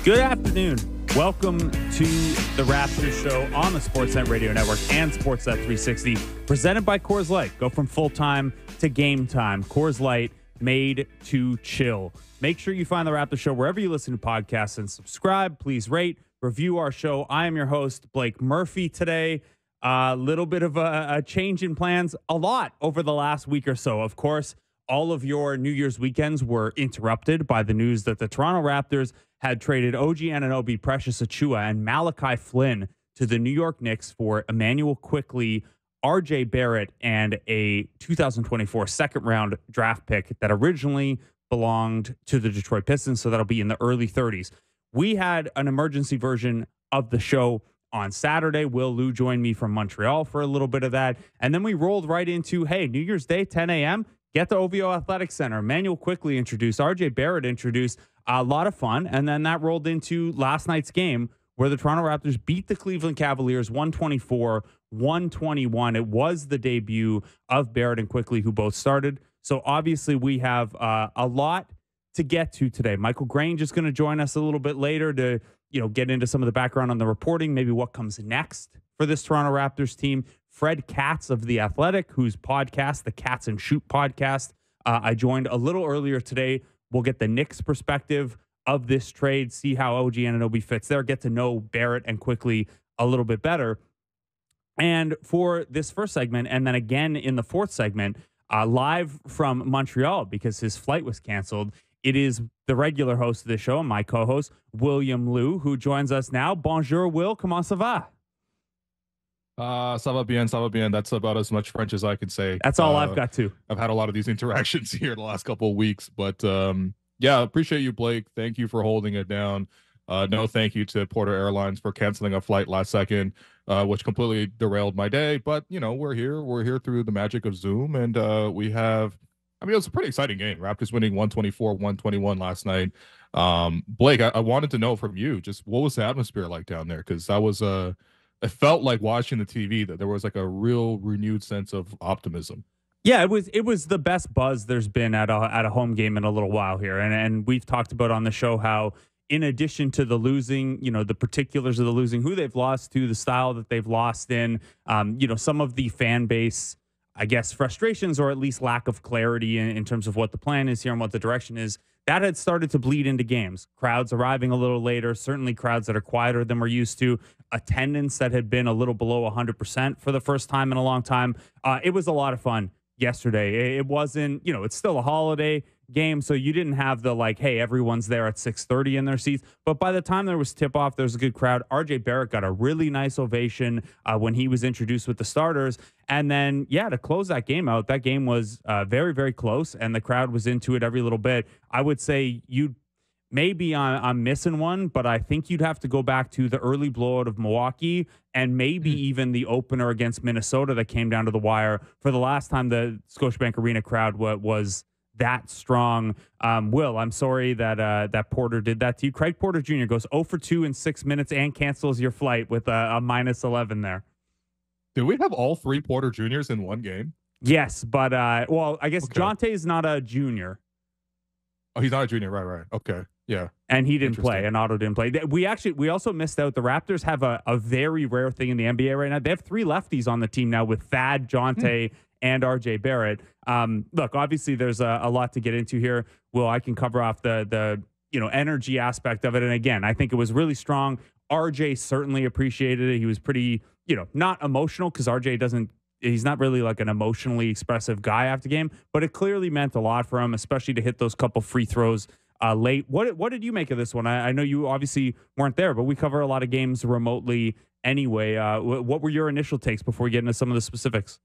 Good afternoon. Welcome to the Raptors Show on the Sportsnet Radio Network and Sportsnet 360, presented by Coors Light. Go from full-time to game time. Coors Light, made to chill. Make sure you find the Raptors Show wherever you listen to podcasts and subscribe. Please rate, review our show. I am your host, Blake Murphy, today. A little bit of a change in plans, a lot over the last week or so. Of course, all of your New Year's weekends were interrupted by the news that the Toronto Raptors had traded OG Anunoby, Precious Achiuwa, and Malachi Flynn to the New York Knicks for Emmanuel Quickley, RJ Barrett, and a 2024 second-round draft pick that originally belonged to the Detroit Pistons, so that'll be in the early 30s. We had an emergency version of the show on Saturday. Will Lou joined me from Montreal for a little bit of that, and then we rolled right into, hey, New Year's Day, 10 a.m., get to OVO Athletic Center. Emmanuel Quickley introduced, RJ Barrett introduced. A lot of fun. And then that rolled into last night's game where the Toronto Raptors beat the Cleveland Cavaliers 124-121. It was the debut of Barrett and Quickley, who both started. So obviously we have a lot to get to today. Michael Grange is going to join us a little bit later to, get into some of the background on the reporting, maybe what comes next for this Toronto Raptors team. Fred Katz of The Athletic, whose podcast, the Katz and Shoot podcast, I joined a little earlier today. We'll get the Knicks perspective of this trade, see how OG Anunoby fits there, get to know Barrett and Quickley a little bit better. And for this first segment, and then again in the fourth segment, live from Montreal because his flight was canceled, it is the regular host of the show, my co-host, William Lou, who joins us now. Bonjour, Will. Comment ça va? Ça va bien, ça va bien. That's about as much French as I can say. That's all I've got too. I've had a lot of these interactions here the last couple of weeks, but yeah, appreciate you, Blake. Thank you for holding it down. No thank you to Porter Airlines for canceling a flight last second, which completely derailed my day. But we're here. We're here through the magic of Zoom, and we have. I mean, it was a pretty exciting game. Raptors winning 124-121 last night. Blake, I wanted to know from you just what was the atmosphere like down there, because that was it felt like watching the TV that there was like a real renewed sense of optimism. Yeah, it was the best buzz there's been at a home game in a little while here. And we've talked about on the show how in addition to the losing, the particulars of the losing, who they've lost to, the style that they've lost in, some of the fan base, I guess, frustrations or at least lack of clarity in terms of what the plan is here and what the direction is, that had started to bleed into games. Crowds arriving a little later, certainly crowds that are quieter than we're used to, attendance that had been a little below 100% for the first time in a long time. It was a lot of fun yesterday. It wasn't, it's still a holiday game, so you didn't have the hey, everyone's there at 6:30 in their seats. But by the time there was tip-off, there was a good crowd. RJ Barrett got a really nice ovation when he was introduced with the starters. And then, to close that game out, that game was very, very close, and the crowd was into it every little bit. I would say maybe I'm missing one, but I think you'd have to go back to the early blowout of Milwaukee and maybe even the opener against Minnesota that came down to the wire for the last time the Scotiabank Arena crowd was that strong. Will, I'm sorry that Porter did that to you. Craig Porter Jr. goes 0 for 2 in 6 minutes and cancels your flight with a minus 11 there. Did we have all three Porter Juniors in one game? Yes, but I guess okay. Jonte is not a junior. Oh, he's not a junior. Right. Okay. Yeah. And he didn't play, and Otto didn't play. We also missed out. The Raptors have a very rare thing in the NBA right now. They have three lefties on the team now with Thad, Jonte, and RJ Barrett. Look, obviously there's a lot to get into here. Will, I can cover off the energy aspect of it. And again, I think it was really strong. RJ certainly appreciated it. He was pretty, not emotional because RJ he's not really like an emotionally expressive guy after game, but it clearly meant a lot for him, especially to hit those couple free throws late. What did you make of this one? I know you obviously weren't there, but we cover a lot of games remotely anyway. What were your initial takes before we get into some of the specifics?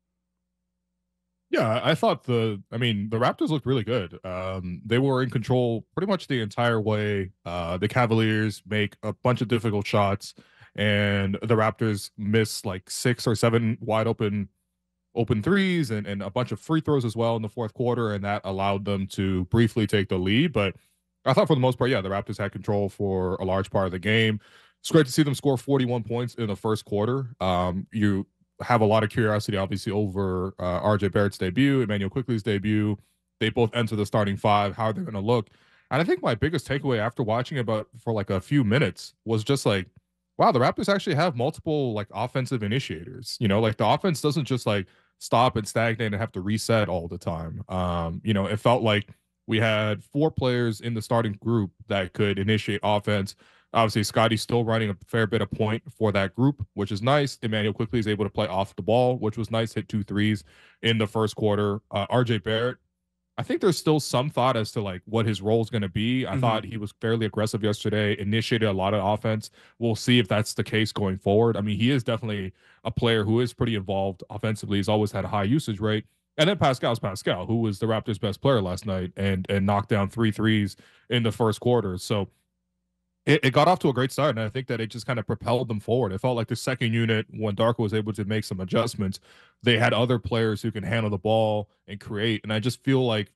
Yeah, I thought the Raptors looked really good. They were in control pretty much the entire way. The Cavaliers make a bunch of difficult shots, and the Raptors miss like 6 or 7 wide open threes and a bunch of free throws as well in the fourth quarter, and that allowed them to briefly take the lead. But I thought for the most part, the Raptors had control for a large part of the game. It's great to see them score 41 points in the first quarter. You have a lot of curiosity, obviously, over RJ Barrett's debut, Emmanuel Quickley's debut. They both enter the starting five, how they're going to look. And I think my biggest takeaway after watching about for like a few minutes was just like, wow, the Raptors actually have multiple like offensive initiators. Like the offense doesn't just like stop and stagnate and have to reset all the time. It felt like we had four players in the starting group that could initiate offense. Obviously, Scotty's still running a fair bit of point for that group, which is nice. Immanuel Quickley is able to play off the ball, which was nice. Hit 2 threes in the first quarter. RJ Barrett, I think there's still some thought as to like what his role is going to be. I Mm-hmm. thought he was fairly aggressive yesterday, initiated a lot of offense. We'll see if that's the case going forward. I mean, he is definitely a player who is pretty involved offensively. He's always had a high usage rate. And then Pascal's Pascal, who was the Raptors' best player last night and knocked down 3 threes in the first quarter. So it got off to a great start, and I think that it just kind of propelled them forward. It felt like the second unit, when Darko was able to make some adjustments, they had other players who can handle the ball and create. And I just feel like,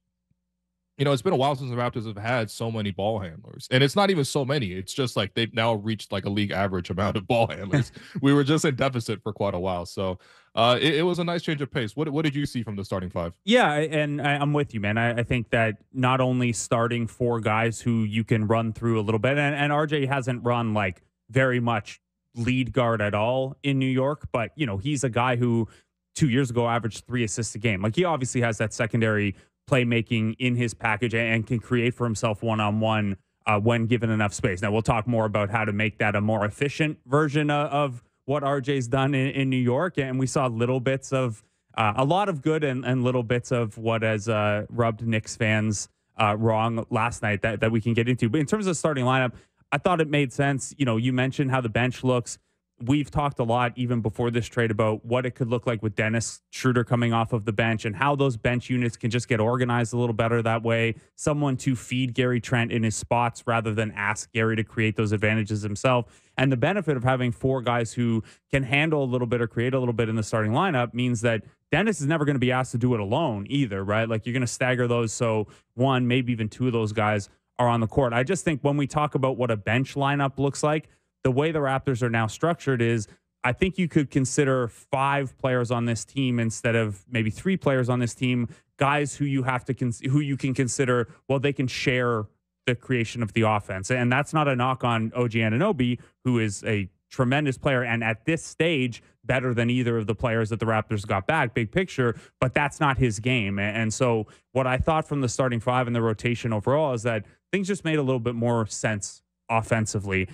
it's been a while since the Raptors have had so many ball handlers. And it's not even so many. It's just like they've now reached like a league average amount of ball handlers. We were just in deficit for quite a while. So it was a nice change of pace. What did you see from the starting five? Yeah, I'm with you, man. I think that not only starting four guys who you can run through a little bit, and RJ hasn't run like very much lead guard at all in New York, but he's a guy who 2 years ago averaged 3 assists a game. Like he obviously has that secondary playmaking in his package and can create for himself one-on-one when given enough space. Now we'll talk more about how to make that a more efficient version of what RJ's done in New York, and we saw little bits of a lot of good and little bits of what has rubbed Knicks fans wrong last night that we can get into. But in terms of the starting lineup, I thought it made sense. You mentioned how the bench looks. We've talked a lot even before this trade about what it could look like with Dennis Schroeder coming off of the bench and how those bench units can just get organized a little better that way. Someone to feed Gary Trent in his spots rather than ask Gary to create those advantages himself. And the benefit of having four guys who can handle a little bit or create a little bit in the starting lineup means that Dennis is never going to be asked to do it alone either, right? Like you're going to stagger those. So one, maybe even two of those guys are on the court. I just think when we talk about what a bench lineup looks like, the way the Raptors are now structured is I think you could consider 5 players on this team instead of maybe 3 players on this team, guys who you have to who you can consider, well, they can share the creation of the offense. And that's not a knock on OG Anunoby, who is a tremendous player and at this stage better than either of the players that the Raptors got back, big picture, but that's not his game. And so what I thought from the starting 5 and the rotation overall is that things just made a little bit more sense offensively.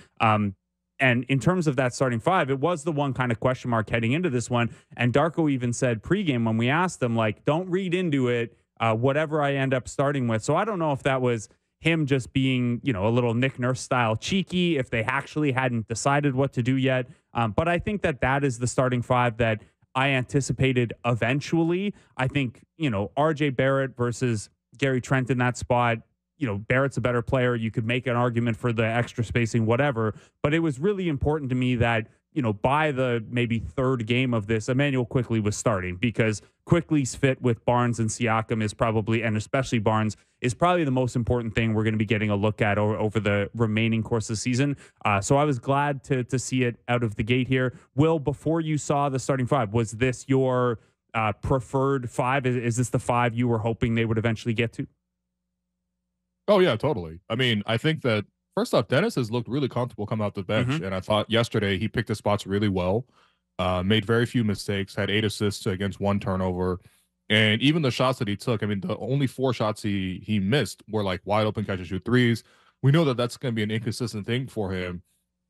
And in terms of that starting 5, it was the one kind of question mark heading into this one. And Darko even said pregame when we asked him, like, don't read into it, whatever I end up starting with. So I don't know if that was him just being, a little Nick Nurse style cheeky, if they actually hadn't decided what to do yet. But I think that is the starting 5 that I anticipated eventually. I think, RJ Barrett versus Gary Trent in that spot. Barrett's a better player. You could make an argument for the extra spacing, whatever. But it was really important to me that, by the maybe third game of this, Immanuel Quickley was starting because Quickley's fit with Barnes and Siakam is probably, and especially Barnes, is probably the most important thing we're going to be getting a look at over the remaining course of the season. So I was glad to see it out of the gate here. Will, before you saw the starting 5, was this your preferred 5? Is this the 5 you were hoping they would eventually get to? Oh yeah, totally. I mean, I think that first off, Dennis has looked really comfortable coming out the bench, Mm-hmm. and I thought yesterday he picked his spots really well. Made very few mistakes, had 8 assists against 1 turnover, and even the shots that he took. I mean, the only 4 shots he missed were like wide open catch and shoot threes. We know that that's going to be an inconsistent thing for him,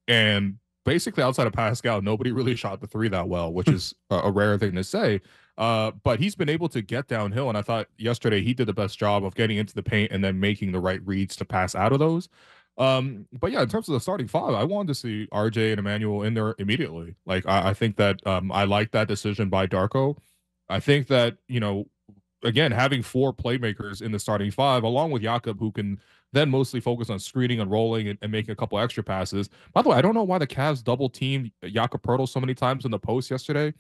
and basically outside of Pascal, nobody really shot the 3 that well, which is a rare thing to say. But he's been able to get downhill, and I thought yesterday he did the best job of getting into the paint and then making the right reads to pass out of those. But yeah, in terms of the starting 5, I wanted to see RJ and Immanuel in there immediately. Like I think that I like that decision by Darko. I think that, again, having 4 playmakers in the starting 5, along with Jakob, who can then mostly focus on screening and rolling and making a couple extra passes. By the way, I don't know why the Cavs double teamed Jakob Poeltl so many times in the post yesterday.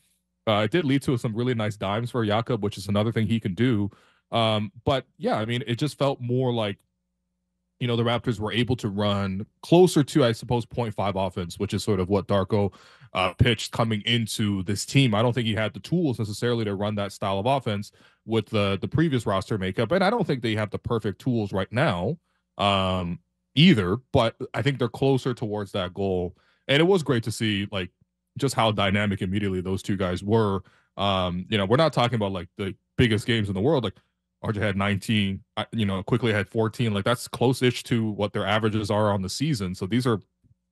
It did lead to some really nice dimes for Jakob, which is another thing he can do. But yeah, I mean, it just felt more like, the Raptors were able to run closer to, I suppose, 0.5 offense, which is sort of what Darko pitched coming into this team. I don't think he had the tools necessarily to run that style of offense with the previous roster makeup. And I don't think they have the perfect tools right now. either, but I think they're closer towards that goal. And it was great to see like just how dynamic immediately those two guys were. We're not talking about like the biggest games in the world. Like RJ had 19, Quickley had 14. Like that's close-ish to what their averages are on the season. So these are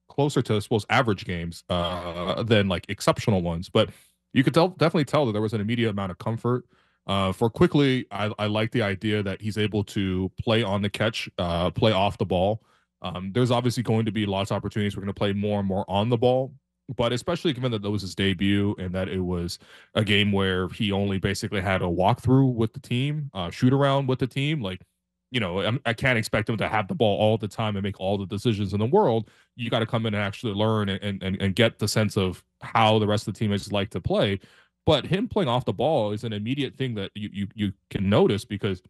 closer to, I suppose, average games than like exceptional ones. But you could definitely tell that there was an immediate amount of comfort. For Quickley, I like the idea that he's able to play on the catch, play off the ball. There's obviously going to be lots of opportunities. We're going to play more and more on the ball, but especially given that was his debut and that it was a game where he only basically had a walkthrough with the team, shoot around with the team. Like, I can't expect him to have the ball all the time and make all the decisions in the world. You got to come in and actually learn and get the sense of how the rest of the teammates like to play. But him playing off the ball is an immediate thing that you can notice because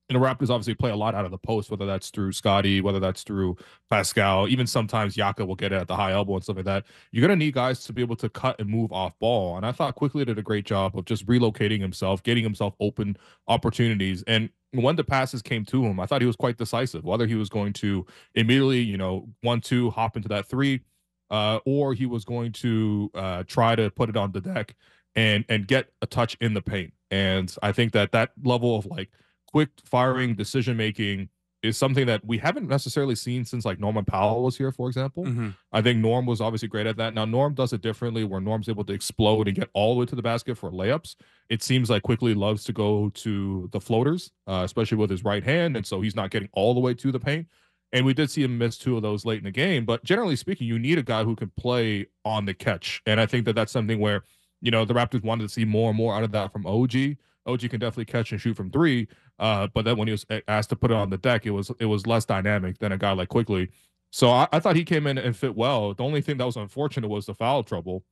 the Raptors obviously play a lot out of the post, whether that's through Scotty, whether that's through Pascal, even sometimes Yaka will get it at the high elbow and stuff like that. You're going to need guys to be able to cut and move off ball. And I thought Quickley did a great job of just relocating himself, getting himself open opportunities. And when the passes came to him, I thought he was quite decisive, whether he was going to immediately, 1-2, hop into that three, or he was going to try to put it on the deck and get a touch in the paint. And I think that level of like quick firing decision making is something that we haven't necessarily seen since like Norman Powell was here, for example. I think Norm was obviously great at that. Now Norm does it differently, where Norm's able to explode and get all the way to the basket for layups. It seems like Quickley loves to go to the floaters, especially with his right hand, and so he's not getting all the way to the paint. And we did see him miss 2 of those late in the game. But generally speaking, you need a guy who can play on the catch, and I think that's something where the Raptors wanted to see more and more out of that from OG. OG can definitely catch and shoot from 3, but then when he was asked to put it on the deck, it was less dynamic than a guy like Quickley. So I thought he came in and fit well. The only thing that was unfortunate was the foul trouble,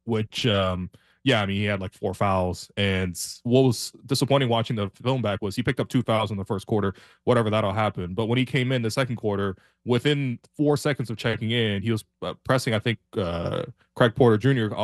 which he had like 4 fouls. And what was disappointing watching the film back was he picked up 2 fouls in the first quarter, whatever that'll happen. But when he came in the second quarter, within 4 seconds of checking in, he was pressing, I think, Craig Porter Jr.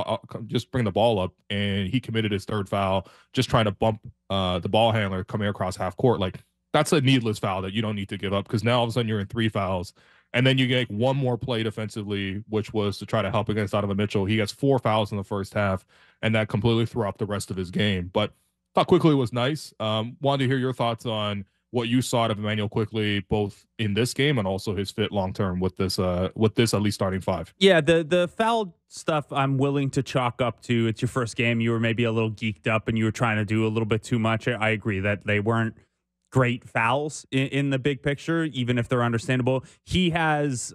Just bring the ball up, and he committed his 3rd foul, just trying to bump the ball handler coming across half court. Like, that's a needless foul that you don't need to give up, because now all of a sudden you're in 3 fouls. And then you get one more play defensively, which was to try to help against Donovan Mitchell. He gets 4 fouls in the first half, and that completely threw up the rest of his game. But thought Quickley was nice. Wanted to hear your thoughts on what you saw out of Immanuel Quickley, both in this game and also his fit long term with this at least starting 5. Yeah, the foul stuff I'm willing to chalk up to it's your first game. You were maybe a little geeked up and you were trying to do a little bit too much. I agree that they weren't great fouls in the big picture, even if they're understandable. He has,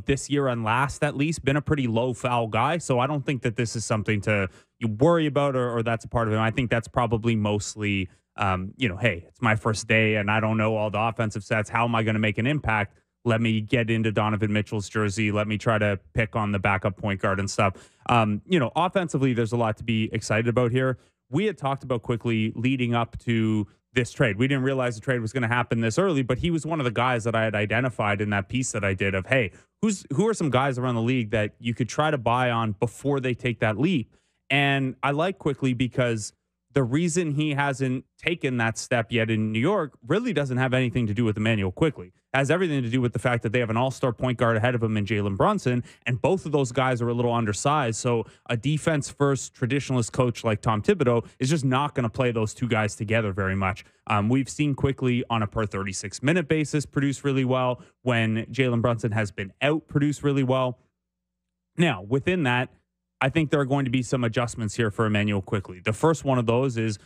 this year and last at least, been a pretty low foul guy. So I don't think that this is something to you worry about or that's a part of him. I think that's probably mostly, hey, it's my first day and I don't know all the offensive sets. How am I going to make an impact? Let me get into Donovan Mitchell's jersey. Let me try to pick on the backup point guard and stuff. Offensively, there's a lot to be excited about here. We had talked about Quickley leading up to this trade. We didn't realize the trade was going to happen this early, but he was one of the guys that I had identified in that piece that I did of, hey, who are some guys around the league that you could try to buy on before they take that leap? And I like Quickley because the reason he hasn't taken that step yet in New York really doesn't have anything to do with Immanuel Quickley. It has everything to do with the fact that they have an all-star point guard ahead of him in Jalen Brunson, and both of those guys are a little undersized. So a defense-first traditionalist coach like Tom Thibodeau is just not going to play those two guys together very much. We've seen Quickley on a per 36-minute basis produce really well when Jalen Brunson has been out produce really well. Now, within that, I think there are going to be some adjustments here for Immanuel Quickley. The first one of those is,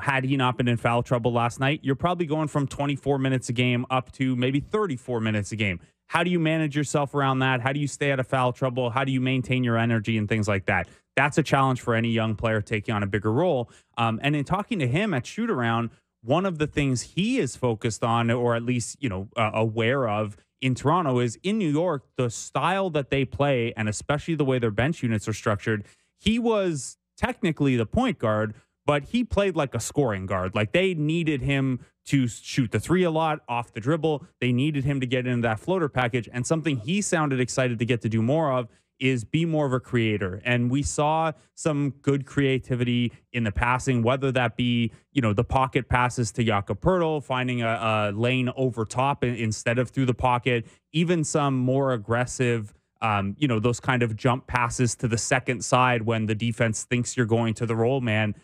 had he not been in foul trouble last night, you're probably going from 24 minutes a game up to maybe 34 minutes a game. How do you manage yourself around that? How do you stay out of foul trouble? How do you maintain your energy and things like that? That's a challenge for any young player taking on a bigger role. And in talking to him at shoot around, one of the things he is focused on, or at least, aware of, in Toronto is in New York, the style that they play, and especially the way their bench units are structured, he was technically the point guard, but he played like a scoring guard. Like, they needed him to shoot the 3 a lot off the dribble. They needed him to get into that floater package. And something he sounded excited to get to do more of is be more of a creator. And we saw some good creativity in the passing, whether that be, the pocket passes to Jakob Poeltl, finding a lane over top instead of through the pocket, even some more aggressive, those kind of jump passes to the second side when the defense thinks you're going to the roll man.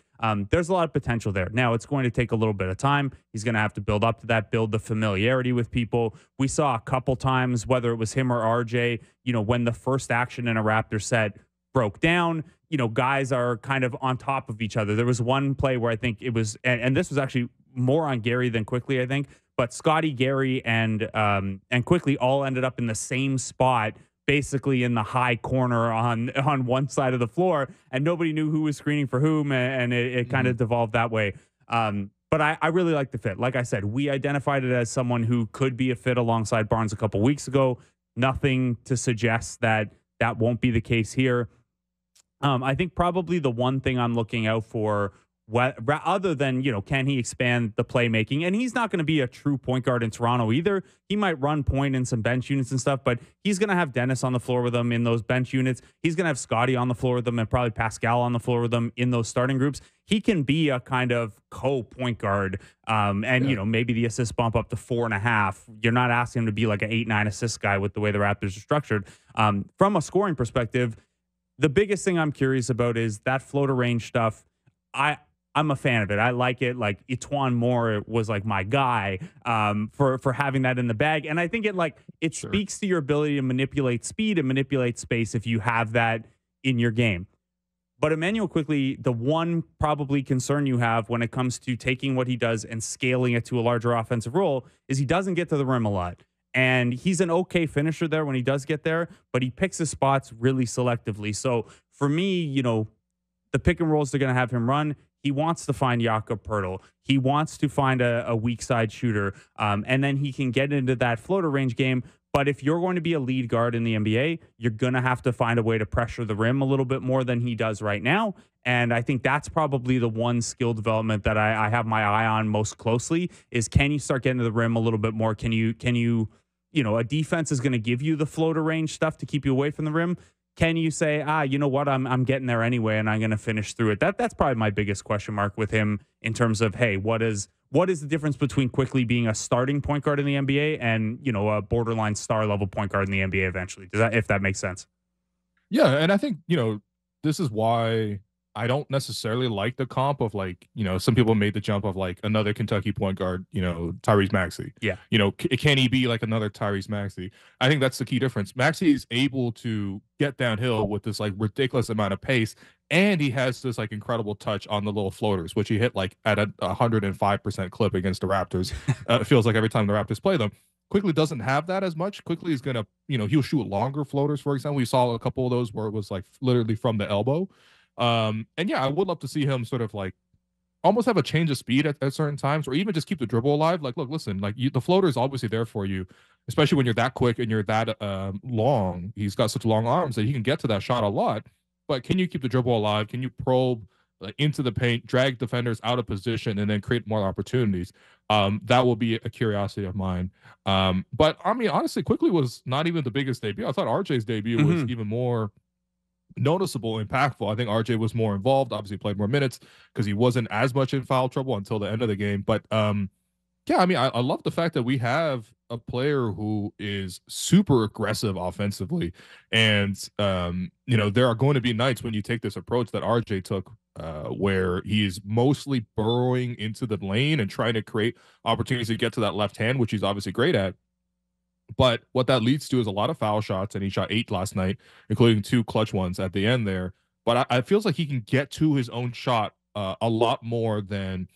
There's a lot of potential there. Now, it's going to take a little bit of time. He's going to have to build up to that, build the familiarity with people. We saw a couple times, whether it was him or RJ, when the first action in a Raptor set broke down, guys are kind of on top of each other. There was one play where I think it was, and this was actually more on Gary than Quickley, I think, but Scotty, Gary, and Quickley all ended up in the same spot, basically in the high corner on one side of the floor, and nobody knew who was screening for whom, and it kind of devolved that way. But I really like the fit. Like I said, we identified it as someone who could be a fit alongside Barnes a couple weeks ago. Nothing to suggest that won't be the case here. I think probably the one thing I'm looking out for, other than, can he expand the playmaking? And he's not going to be a true point guard in Toronto either. He might run point in some bench units and stuff, but he's going to have Dennis on the floor with him in those bench units. He's going to have Scotty on the floor with them and probably Pascal on the floor with them in those starting groups. He can be a kind of co-point guard. Maybe the assist bump up to 4.5. You're not asking him to be like an 8-9 assist guy with the way the Raptors are structured. From a scoring perspective, the biggest thing I'm curious about is that floater range stuff. I'm a fan of it. I like it. Like Etuan Moore was like my guy for having that in the bag. And I think it speaks to your ability to manipulate speed and manipulate space if you have that in your game. But Immanuel Quickley, the one probably concern you have when it comes to taking what he does and scaling it to a larger offensive role is he doesn't get to the rim a lot. And he's an okay finisher there when he does get there, but he picks his spots really selectively. So for me, the pick and rolls they're going to have him run. He wants to find Jakob Poeltl. He wants to find a weak side shooter. And then he can get into that floater range game. But if you're going to be a lead guard in the NBA, you're going to have to find a way to pressure the rim a little bit more than he does right now. And I think that's probably the one skill development that I have my eye on most closely is, can you start getting to the rim a little bit more? Can you, a defense is going to give you the floater range stuff to keep you away from the rim. Can you say, you know what, I'm getting there anyway, and I'm going to finish through it? That's probably my biggest question mark with him in terms of, hey, what is the difference between Quickley being a starting point guard in the NBA and, a borderline star level point guard in the NBA eventually? If that makes sense? Yeah, and I think, this is why I don't necessarily like the comp of some people made the jump of another Kentucky point guard, Tyrese Maxey. Yeah. Can he be like another Tyrese Maxey? I think that's the key difference. Maxey is able to get downhill with this ridiculous amount of pace, and he has this incredible touch on the little floaters, which he hit at a 105% clip against the Raptors. It feels like every time the Raptors play them. Quickley doesn't have that as much. Quickley is going to, he'll shoot longer floaters, for example. We saw a couple of those where it was literally from the elbow. And yeah, I would love to see him sort of almost have a change of speed at certain times, or even just keep the dribble alive. Look, listen, the floater is obviously there for you, especially when you're that quick and you're that long. He's got such long arms that he can get to that shot a lot. But can you keep the dribble alive? Can you probe into the paint, drag defenders out of position, and then create more opportunities? That will be a curiosity of mine. But I mean, honestly, Quickley was not even the biggest debut. I thought RJ's debut was even more noticeable, impactful. I think RJ was more involved, obviously played more minutes because he wasn't as much in foul trouble until the end of the game. But yeah, I mean, I love the fact that we have a player who is super aggressive offensively. And, there are going to be nights when you take this approach that RJ took, where he's mostly burrowing into the lane and trying to create opportunities to get to that left hand, which he's obviously great at. But what that leads to is a lot of foul shots, and he shot 8 last night, including 2 clutch ones at the end there. But I feels like he can get to his own shot a lot more than,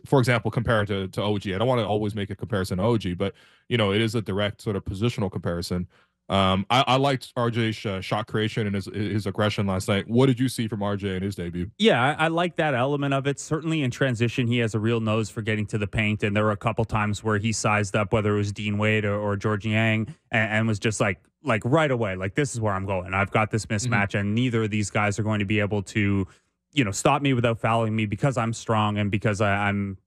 for example, compared to OG. I don't want to always make a comparison to OG, but, it is a direct sort of positional comparison. I liked RJ's shot creation and his aggression last night. What did you see from RJ in his debut? Yeah, I like that element of it. Certainly in transition, he has a real nose for getting to the paint. And there were a couple times where he sized up, whether it was Dean Wade or George Yang, and was just like right away, this is where I'm going. I've got this mismatch, and neither of these guys are going to be able to, stop me without fouling me because I'm strong and because I'm,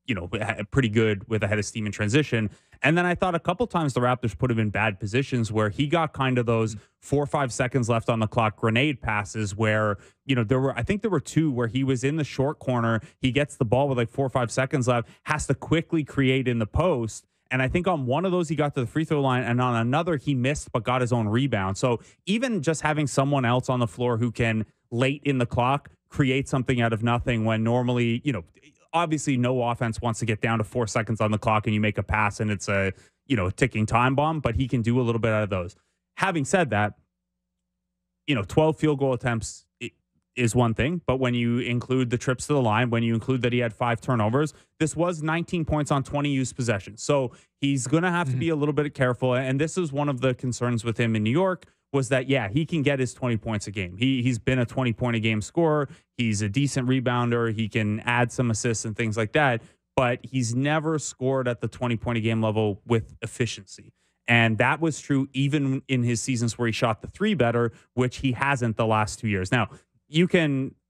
pretty good with a head of steam in transition. And then I thought a couple times the Raptors put him in bad positions where he got kind of those 4 or 5 seconds left on the clock grenade passes where, I think there were two where he was in the short corner. He gets the ball with like 4 or 5 seconds left, has to quickly create in the post. And I think on one of those, he got to the free throw line, and on another, he missed but got his own rebound. So even just having someone else on the floor who can, late in the clock, create something out of nothing when normally, obviously no offense wants to get down to 4 seconds on the clock and you make a pass and it's a ticking time bomb, but he can do a little bit out of those. Having said that, 12 field goal attempts is one thing, but when you include the trips to the line, when you include that he had 5 turnovers, this was 19 points on 20 used possessions. So he's going to have to be a little bit careful. And this is one of the concerns with him in New York was that, yeah, he can get his 20 points a game. He's been a 20-point-a-game scorer. He's a decent rebounder. He can add some assists and things like that, but he's never scored at the 20-point-a-game level with efficiency. And that was true even in his seasons where he shot the 3 better, which he hasn't the last 2 years. Now,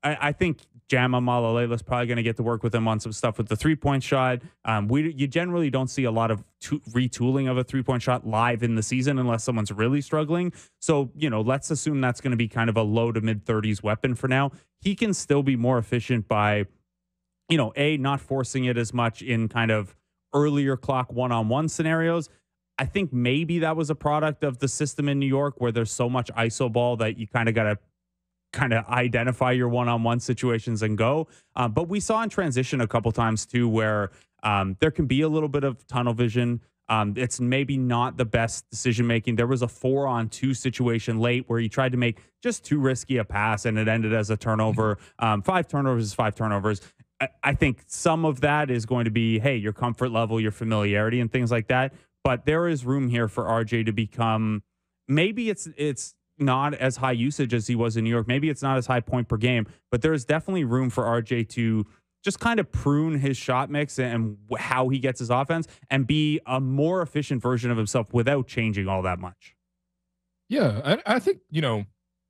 I think Jama Malalela is probably going to get to work with him on some stuff with the 3-point shot. You generally don't see a lot of retooling of a 3-point shot live in the season unless someone's really struggling. So, let's assume that's going to be kind of a low to mid 30s weapon for now. He can still be more efficient by, not forcing it as much in kind of earlier clock one-on-one scenarios. I think maybe that was a product of the system in New York where there's so much ISO ball that you kind of got to identify your one-on-one situations and go. But we saw in transition a couple times too, where there can be a little bit of tunnel vision. It's maybe not the best decision-making. There was a 4-on-2 situation late where he tried to make just too risky a pass and it ended as a turnover. 5 turnovers is 5 turnovers. I think some of that is going to be, hey, your comfort level, your familiarity and things like that. But there is room here for RJ to become, maybe it's not as high usage as he was in New York. Maybe it's not as high point per game, but there's definitely room for RJ to just kind of prune his shot mix and how he gets his offense and be a more efficient version of himself without changing all that much. Yeah, I think,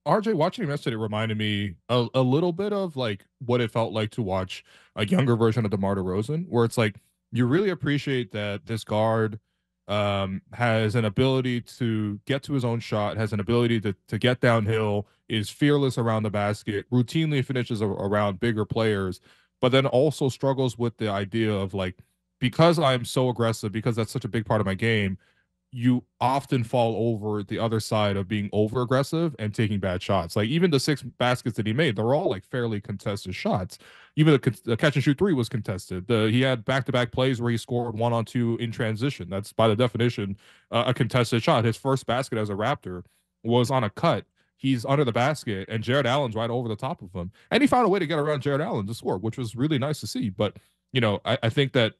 RJ, watching him yesterday reminded me a little bit of like what it felt like to watch a younger version of DeMar DeRozan, where it's like you really appreciate that this guard has an ability to get to his own shot, has an ability to get downhill, is fearless around the basket, routinely finishes around bigger players, but then also struggles with the idea of like, because I'm so aggressive, because that's such a big part of my game, you often fall over the other side of being over aggressive and taking bad shots. Like even the 6 baskets that he made, they're all like fairly contested shots. Even the catch and shoot 3 was contested. He had back-to-back plays where he scored 1-on-2 in transition. That's by the definition a contested shot. His first basket as a Raptor was on a cut. He's under the basket and Jared Allen's right over the top of him. And he found a way to get around Jared Allen to score, which was really nice to see. But, I think that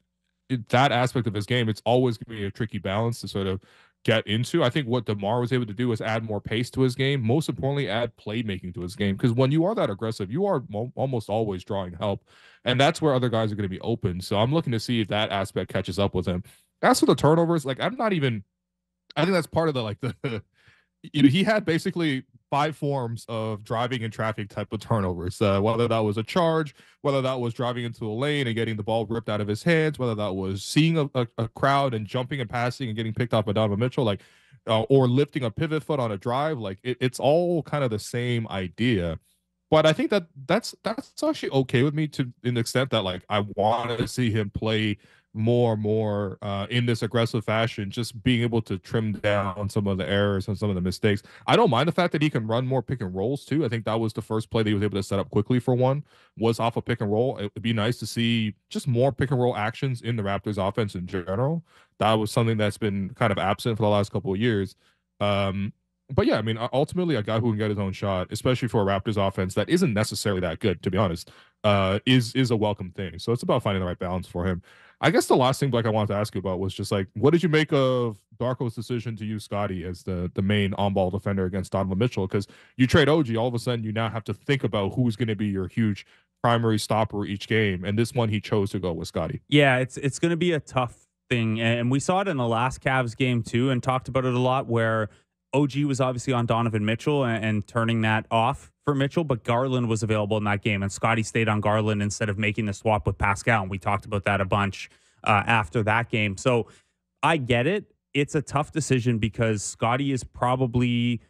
that aspect of his game, it's always going to be a tricky balance to sort of get into. I think what DeMar was able to do is add more pace to his game. Most importantly, add playmaking to his game. Because when you are that aggressive, you are almost always drawing help. And that's where other guys are going to be open. So I'm looking to see if that aspect catches up with him. As for the turnovers, like I think that's part of the he had basically 5 forms of driving in traffic type of turnovers, whether that was a charge, whether that was driving into a lane and getting the ball ripped out of his hands, whether that was seeing a crowd and jumping and passing and getting picked off by Donovan Mitchell, or lifting a pivot foot on a drive. Like it's all kind of the same idea. But I think that's actually okay with me to an extent that like I want to see him play more in this aggressive fashion, just being able to trim down some of the errors and some of the mistakes. I don't mind the fact that he can run more pick and rolls too. I think that was the first play that he was able to set up quickly for one, was off a pick and roll. It would be nice to see just more pick and roll actions in the Raptors offense in general. That was something that's been kind of absent for the last couple of years. But yeah, I mean, ultimately, a guy who can get his own shot, especially for a Raptors offense that isn't necessarily that good, to be honest, is a welcome thing. So it's about finding the right balance for him. I guess the last thing, Blake, I wanted to ask you about was just like, what did you make of Darko's decision to use Scottie as the main on-ball defender against Donovan Mitchell? Because you trade OG, all of a sudden you now have to think about who's going to be your huge primary stopper each game. And this one, he chose to go with Scottie. Yeah, it's going to be a tough thing. And we saw it in the last Cavs game too, and talked about it a lot, where OG was obviously on Donovan Mitchell and turning that off for Mitchell, but Garland was available in that game, and Scotty stayed on Garland instead of making the swap with Pascal. And we talked about that a bunch after that game. So I get it. It's a tough decision because Scotty is probably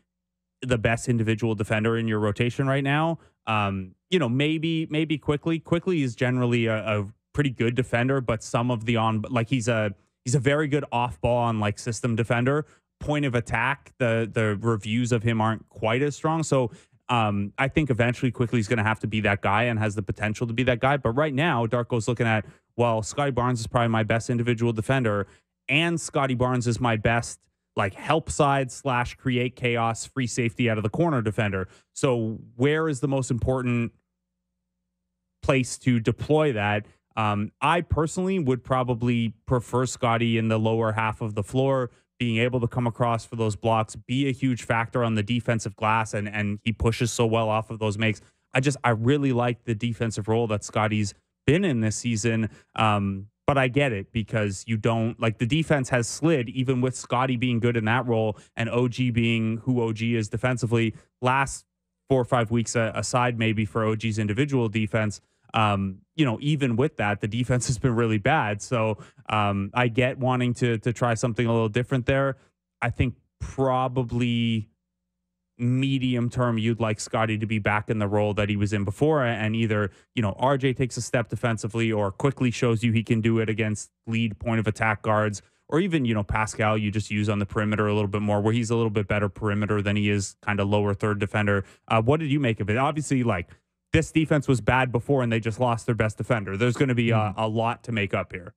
the best individual defender in your rotation right now. Maybe Quickley. Quickley is generally a pretty good defender, but some of the he's a very good off ball on like system defender. Point of attack, the reviews of him aren't quite as strong. So I think eventually Quickley's going to have to be that guy and has the potential to be that guy. But right now, Darko's looking at, well, Scotty Barnes is probably my best individual defender, and Scotty Barnes is my best like help side / create chaos, free safety out of the corner defender. So where is the most important place to deploy that? I personally would probably prefer Scotty in the lower half of the floor, being able to come across for those blocks, be a huge factor on the defensive glass, and he pushes so well off of those makes. I really like the defensive role that Scotty's been in this season. But I get it because you don't like the defense has slid even with Scotty being good in that role and OG being who OG is defensively. Last 4 or 5 weeks aside, maybe for OG's individual defense, even with that, the defense has been really bad. So I get wanting to try something a little different there. I think probably medium term, you'd like Scotty to be back in the role that he was in before, and either, RJ takes a step defensively or quickly shows you he can do it against lead point of attack guards, or even, Pascal, you just use on the perimeter a little bit more, where he's a little bit better perimeter than he is kind of lower third defender. What did you make of it? Obviously, this defense was bad before and they just lost their best defender. There's going to be a lot to make up here.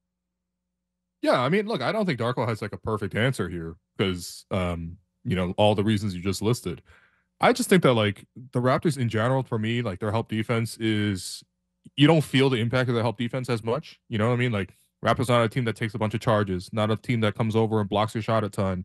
Yeah, I mean, look, I don't think Darko has like a perfect answer here because all the reasons you just listed. I just think that like the Raptors in general, for me, like their help defense is, you don't feel the impact of their help defense as much. You know what I mean? Like Raptors not a team that takes a bunch of charges, not a team that comes over and blocks your shot a ton.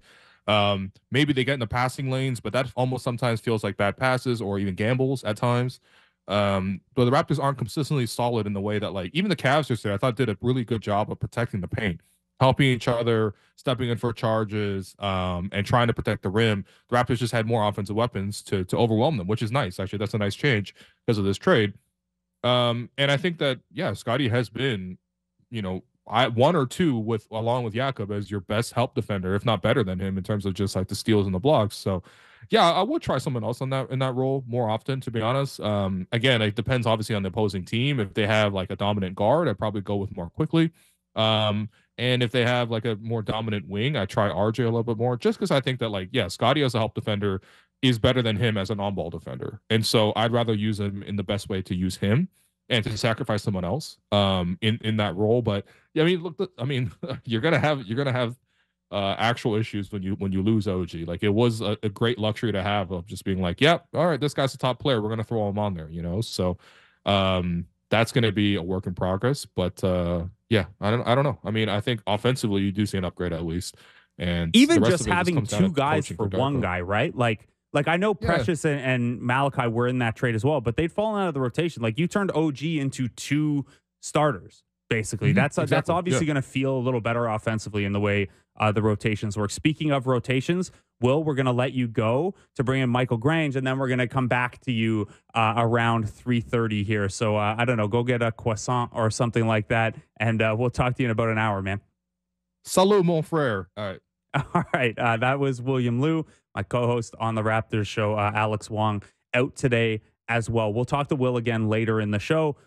Maybe they get in the passing lanes, but that almost sometimes feels like bad passes or even gambles at times. But the Raptors aren't consistently solid in the way that like even the Cavs yesterday, I thought did a really good job of protecting the paint, helping each other, stepping in for charges, and trying to protect the rim. The Raptors just had more offensive weapons to overwhelm them, which is nice. Actually, that's a nice change because of this trade. And I think that, yeah, Scotty has been, one or two along with Jakob as your best help defender, if not better than him in terms of just like the steals and the blocks. So yeah, I would try someone else in that role more often, to be honest. Again, it depends obviously on the opposing team. If they have like a dominant guard, I'd probably go with more Quickley. And if they have like a more dominant wing, I try RJ a little bit more, just because I think that like, yeah, Scotty as a help defender is better than him as an on-ball defender. And so I'd rather use him in the best way to use him and to sacrifice someone else in that role. But yeah, I mean, look, you're gonna have actual issues when you lose OG. Like it was a great luxury to have of just being like, yep, all right, this guy's a top player, we're gonna throw him on there, So that's gonna be a work in progress. But yeah, I don't know. I mean, I think offensively you do see an upgrade at least. And even just having two guys for one guy, right? Like I know Precious and Malachi were in that trade as well, but they'd fallen out of the rotation. Like you turned OG into two starters, basically. That's obviously going to feel a little better offensively in the way the rotations work. Speaking of rotations, Will, we're going to let you go to bring in Michael Grange, and then we're going to come back to you around 3:30 here. So I don't know, go get a croissant or something like that, and we'll talk to you in about an hour, man. Salut, mon frère. All right. All right. That was William Liu, my co-host on the Raptors show. Alex Wong out today as well. We'll talk to Will again later in the show.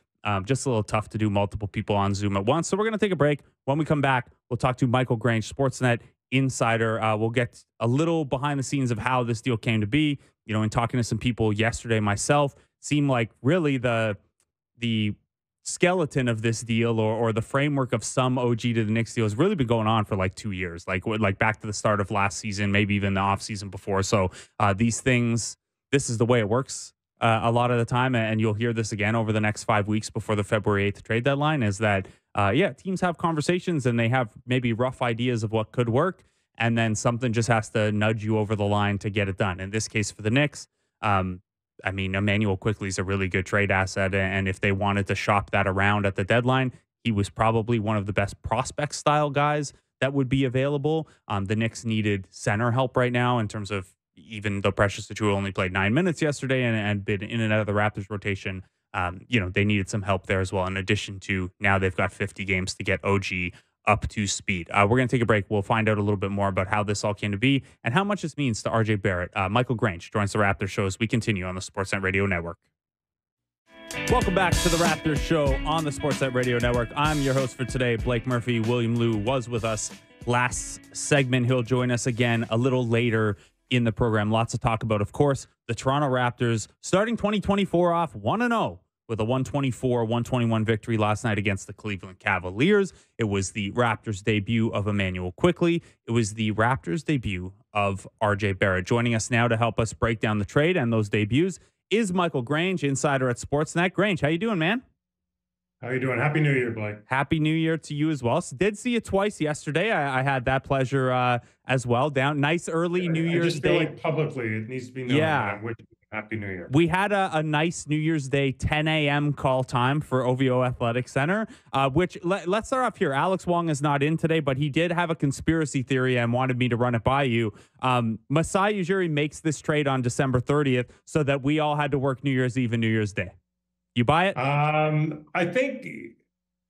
Just a little tough to do multiple people on Zoom at once. So we're going to take a break. When we come back, we'll talk to Michael Grange, Sportsnet insider. We'll get a little behind the scenes of how this deal came to be. In talking to some people yesterday myself, seemed like really the skeleton of this deal or the framework of some OG to the Knicks deal has really been going on for like 2 years, like back to the start of last season, maybe even the off season before. So these things, this is the way it works a lot of the time. And you'll hear this again over the next 5 weeks before the February 8th trade deadline is that, teams have conversations and they have maybe rough ideas of what could work. And then something just has to nudge you over the line to get it done. In this case for the Knicks, Emmanuel Quickley is a really good trade asset, and if they wanted to shop that around at the deadline, he was probably one of the best prospect style guys that would be available. The Knicks needed center help right now in terms of even though Precious Achiuwa only played 9 minutes yesterday and been in and out of the Raptors rotation, they needed some help there as well. In addition to now they've got 50 games to get OG up to speed. We're going to take a break. We'll find out a little bit more about how this all came to be and how much this means to RJ Barrett. Michael Grange joins the Raptors show as we continue on the Sportsnet Radio Network. Welcome back to the Raptors show on the Sportsnet Radio Network. I'm your host for today, Blake Murphy. William Liu was with us last segment. He'll join us again a little later in the program. Lots to talk about, of course. The Toronto Raptors starting 2024 off 1-0 with a 124-121 victory last night against the Cleveland Cavaliers. It was the Raptors' debut of Immanuel Quickley. It was the Raptors' debut of RJ Barrett. Joining us now to help us break down the trade and those debuts is Michael Grange, insider at Sportsnet. Grange, how you doing, man? How you doing? Happy New Year, Blake. Happy New Year to you as well. So did see you twice yesterday. I had that pleasure as well. Nice early New Year's Day. Like publicly, it needs to be known. Yeah. Happy New Year. We had a nice New Year's Day 10 a.m. call time for OVO Athletic Center, which let's start off here. Alex Wong is not in today, but he did have a conspiracy theory and wanted me to run it by you. Masai Ujiri makes this trade on December 30th so that we all had to work New Year's Eve and New Year's Day. You buy it? I think,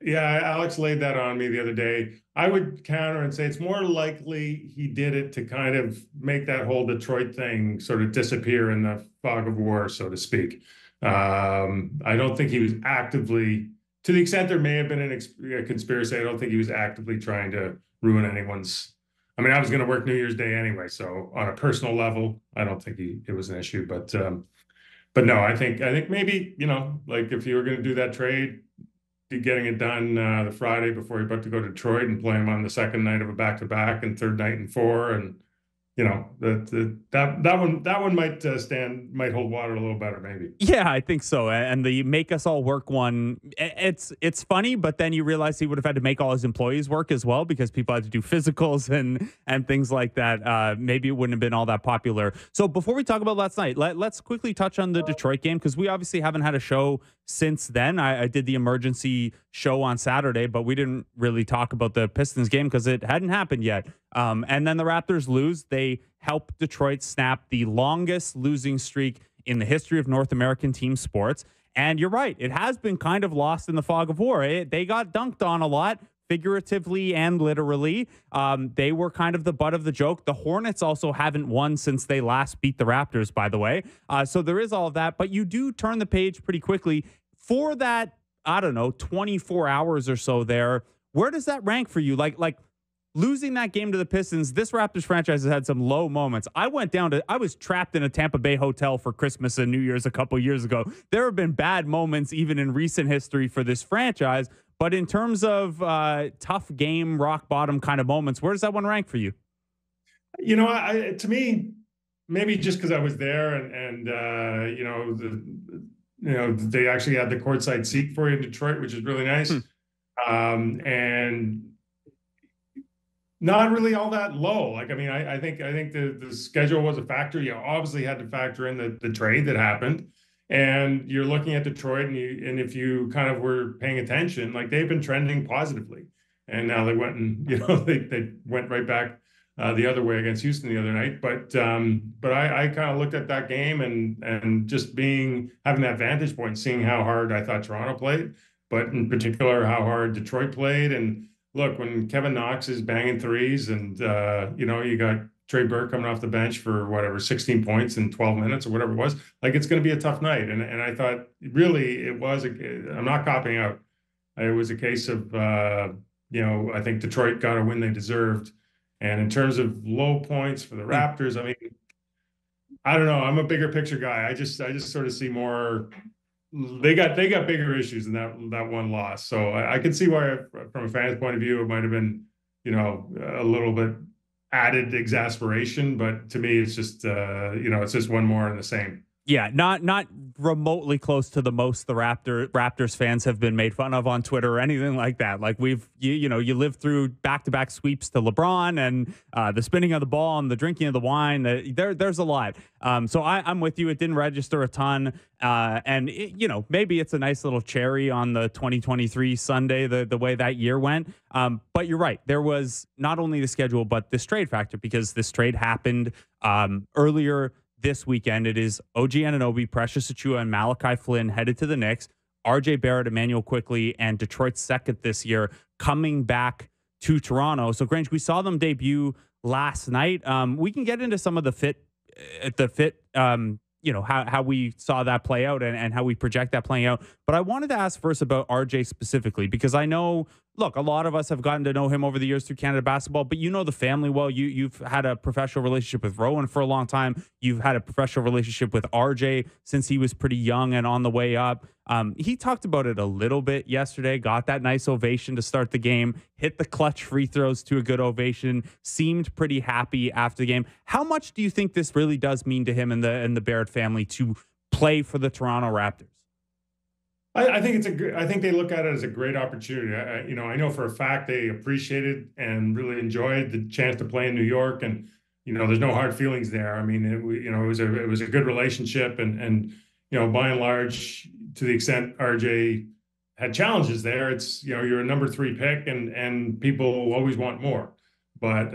yeah, Alex laid that on me the other day. I would counter and say it's more likely he did it to kind of make that whole Detroit thing sort of disappear in the fog of war, so to speak. I don't think he was actively, to the extent there may have been a conspiracy, I don't think he was actively trying to ruin anyone's. I mean, I was going to work New Year's Day anyway, so on a personal level, I don't think it was an issue. But no, I think maybe, like if you were going to do that trade, getting it done the Friday before you're about to go to Detroit and play him on the second night of a back-to-back and third night in 4, and that one might hold water a little better, maybe. Yeah, I think so. And the make us all work one, it's funny, but then you realize he would have had to make all his employees work as well because people had to do physicals and things like that. Maybe it wouldn't have been all that popular. So before we talk about last night, let's quickly touch on the Detroit game because we obviously haven't had a show since then. I did the emergency show on Saturday, but we didn't really talk about the Pistons game because it hadn't happened yet. And then the Raptors lose. They help Detroit snap the longest losing streak in the history of North American team sports. And you're right. It has been kind of lost in the fog of war. They got dunked on a lot, figuratively and literally. They were kind of the butt of the joke. The Hornets also haven't won since they last beat the Raptors, by the way. So there is all of that. But you do turn the page pretty quickly. For that, I don't know, 24 hours or so there, where does that rank for you? Like losing that game to the Pistons, this Raptors franchise has had some low moments. I was trapped in a Tampa Bay hotel for Christmas and New Year's a couple years ago. There have been bad moments even in recent history for this franchise. But in terms of tough game, rock bottom kind of moments, where does that one rank for you? To me, maybe just because I was there and they actually had the courtside seat for you in Detroit, which is really nice. And not really all that low. I think the schedule was a factor. You obviously had to factor in the trade that happened. And you're looking at Detroit, and if you kind of were paying attention, like they've been trending positively. And now they went and, they went right back the other way against Houston the other night. But I kind of looked at that game and just having that vantage point, seeing how hard I thought Toronto played, but in particular how hard Detroit played. And look, when Kevin Knox is banging threes and, you got Trey Burke coming off the bench for 16 points in 12 minutes or whatever it was, like it's going to be a tough night. And I thought really it was, I'm not copying out. It was a case of, I think Detroit got a win they deserved. And in terms of low points for the Raptors, I mean, I don't know. I'm a bigger picture guy. I just sort of see more. They got bigger issues than that one loss. So I can see why, from a fan's point of view, it might have been, a little bit added exasperation. But to me, it's just, it's just one more in the same. Yeah, not remotely close to the most the Raptors fans have been made fun of on Twitter or anything like that. Like you know, you lived through back-to-back sweeps to LeBron and the spinning of the ball and the drinking of the wine. There's a lot. So I'm with you. It didn't register a ton, and you know, maybe it's a nice little cherry on the 2023 Sunday, the way that year went. But you're right. There was not only the schedule, but this trade factor, because this trade happened earlier this weekend. It is OG Anunoby, Precious Achiuwa, and Malachi Flynn headed to the Knicks. RJ Barrett, Emmanuel Quickley, and Detroit's second this year coming back to Toronto. So, Grange, we saw them debut last night. We can get into some of the fit, you know, how we saw that play out and how we project that playing out. But I wanted to ask first about RJ specifically, because I know, look, a lot of us have gotten to know him over the years through Canada basketball, but you know the family well. You've had a professional relationship with Rowan for a long time. You've had a professional relationship with RJ since he was pretty young and on the way up. He talked about it a little bit yesterday, got that nice ovation to start the game, hit the clutch free throws to a good ovation, seemed pretty happy after the game. How much do you think this really does mean to him and the Barrett family to play for the Toronto Raptors? I think I think they look at it as a great opportunity. You know, I know for a fact they appreciated and really enjoyed the chance to play in New York, and you know, there's no hard feelings there. I mean, you know, it was a good relationship, and you know, by and large, to the extent RJ had challenges there, it's, you know, you're a number 3 pick, and people always want more. But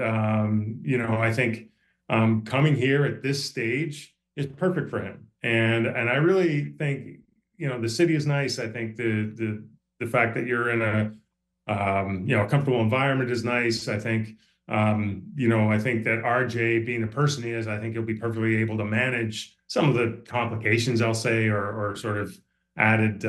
you know, I think coming here at this stage is perfect for him, and I really think, you know, the city is nice. I think the fact that you're in a you know, a comfortable environment is nice. I think you know, I think that RJ, being the person he is, I think he'll be perfectly able to manage some of the complications, I'll say, or sort of added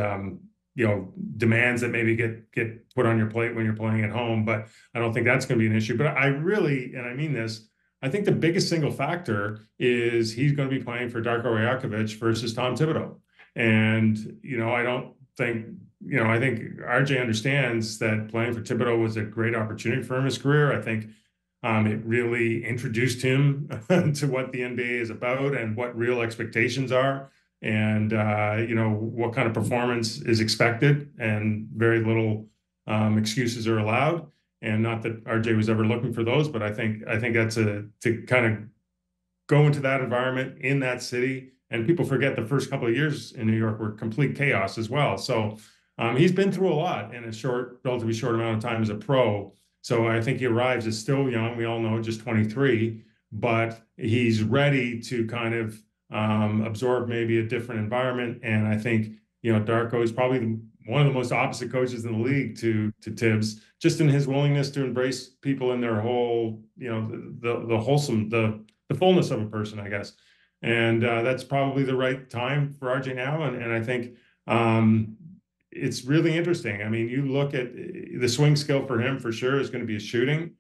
you know, demands that maybe get put on your plate when you're playing at home. But I don't think that's going to be an issue. But I really, and I mean this, I think the biggest single factor is he's going to be playing for Darko Rajakovic versus Tom Thibodeau. And, you know, I don't think, you know, I think RJ understands that playing for Thibodeau was a great opportunity for him in his career. I think it really introduced him to what the NBA is about and what real expectations are, and, you know, what kind of performance is expected, and very little excuses are allowed. And not that RJ was ever looking for those, but I think that's to kind of go into that environment in that city. And people forget the first couple of years in New York were complete chaos as well. So he's been through a lot in a relatively short amount of time as a pro. So I think he arrives as still young. We all know, just 23, but he's ready to kind of absorb maybe a different environment. And I think, you know, Darko is probably one of the most opposite coaches in the league to Tibbs, just in his willingness to embrace people in their whole, you know, the wholesome, the fullness of a person, I guess. And that's probably the right time for RJ now. And I think it's really interesting. I mean, you look at the swing skill for him, for sure, is going to be his shooting.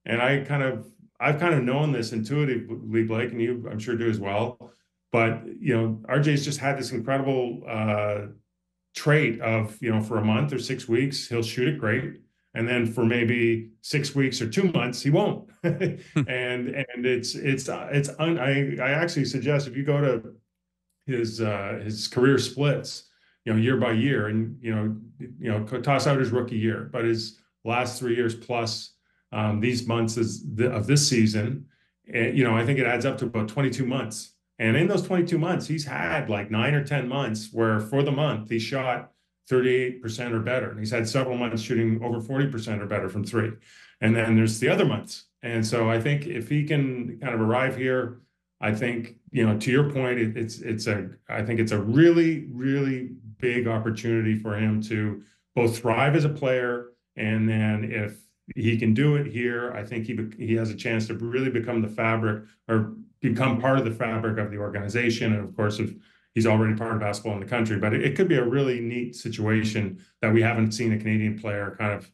And I've kind of known this intuitively, Blake, and you, I'm sure, do as well. But, you know, RJ's just had this incredible trait of, you know, for a month or 6 weeks, he'll shoot it great. And then for maybe 6 weeks or 2 months, he won't. and I actually suggest, if you go to his career splits, you know, year by year, and you know, toss out his rookie year, but his last 3 years plus these months of this season, you know, I think it adds up to about 22 months. And in those 22 months, he's had like 9 or 10 months where for the month he shot 38% or better. And he's had several months shooting over 40% or better from 3. And then there's the other months. And so I think if he can kind of arrive here, I think, you know, to your point, I think it's a really, really big opportunity for him to both thrive as a player, and then if he can do it here, I think he has a chance to really become the fabric, or become part of the fabric of the organization. And of course, if he's already part of basketball in the country, but it could be a really neat situation that we haven't seen a Canadian player kind of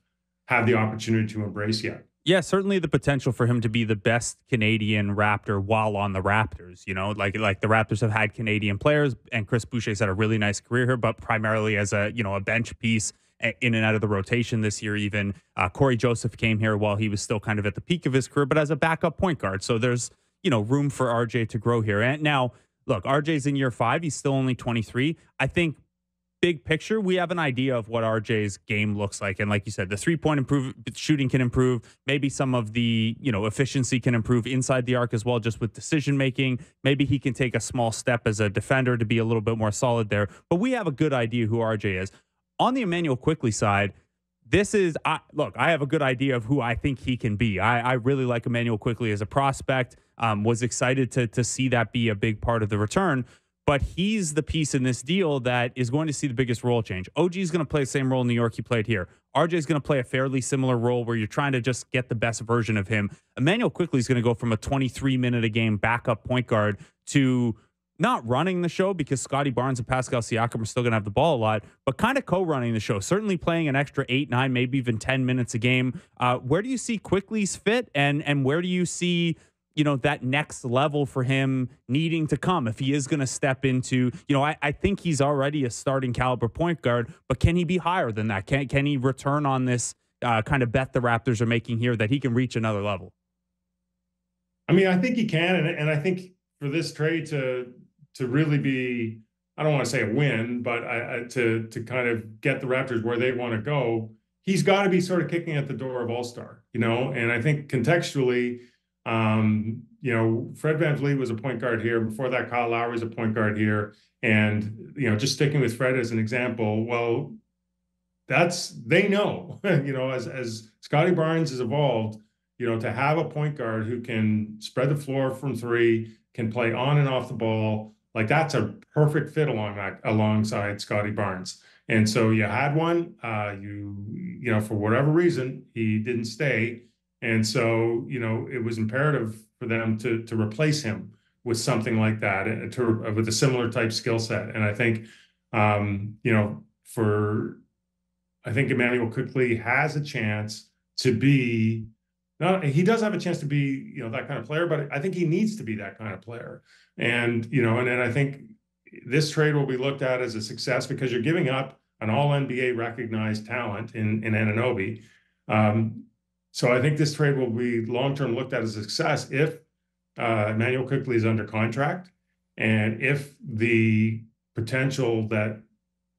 have the opportunity to embrace yet. Yeah, certainly the potential for him to be the best Canadian Raptor while on the Raptors. You know, like the Raptors have had Canadian players, and Chris Boucher's had a really nice career here, but primarily as a, you know, a bench piece in and out of the rotation this year. Even Corey Joseph came here while he was still kind of at the peak of his career, but as a backup point guard. So there's, you know, room for RJ to grow here. And now, look, RJ's in year 5. He's still only 23. I think big picture, we have an idea of what RJ's game looks like. And like you said, the 3-point shooting can improve. Maybe some of the, efficiency can improve inside the arc as well, just with decision making. Maybe he can take a small step as a defender to be a little bit more solid there. But we have a good idea who RJ is. On the Immanuel Quickley side, I have a good idea of who I think he can be. I really like Immanuel Quickley as a prospect. Was excited to see that be a big part of the return. But he's the piece in this deal that is going to see the biggest role change. OG is going to play the same role in New York he played here. RJ is going to play a fairly similar role where you're trying to just get the best version of him. Immanuel Quickley is going to go from a 23-minute-a-game backup point guard to not running the show, because Scotty Barnes and Pascal Siakam are still going to have the ball a lot, but kind of co-running the show, certainly playing an extra 8, 9, maybe even 10 minutes a game. Where do you see Quickley's fit, and where do you see that next level for him needing to come if he is going to step into, I think he's already a starting caliber point guard, but can he be higher than that? Can he return on this kind of bet the Raptors are making here that he can reach another level? I mean, I think he can. And I think for this trade to really be, I don't want to say a win, but to kind of get the Raptors where they want to go, he's got to be sort of kicking at the door of All-Star, and I think contextually, Fred VanVleet was a point guard here. Before that, Kyle Lowry was a point guard here. And, just sticking with Fred as an example, well, they know, as Scotty Barnes has evolved, to have a point guard who can spread the floor from 3, can play on and off the ball, like that's a perfect fit alongside Scotty Barnes. And so you had one, for whatever reason, he didn't stay. And so, it was imperative for them to replace him with something like that, with a similar type skill set. And I think, I think Immanuel Quickley has a chance to be, he does have a chance to be, that kind of player, but I think he needs to be that kind of player. And, and then I think this trade will be looked at as a success because you're giving up an all-NBA recognized talent in Anunoby. So I think this trade will be long-term looked at as a success if Immanuel Quickley is under contract, and if the potential that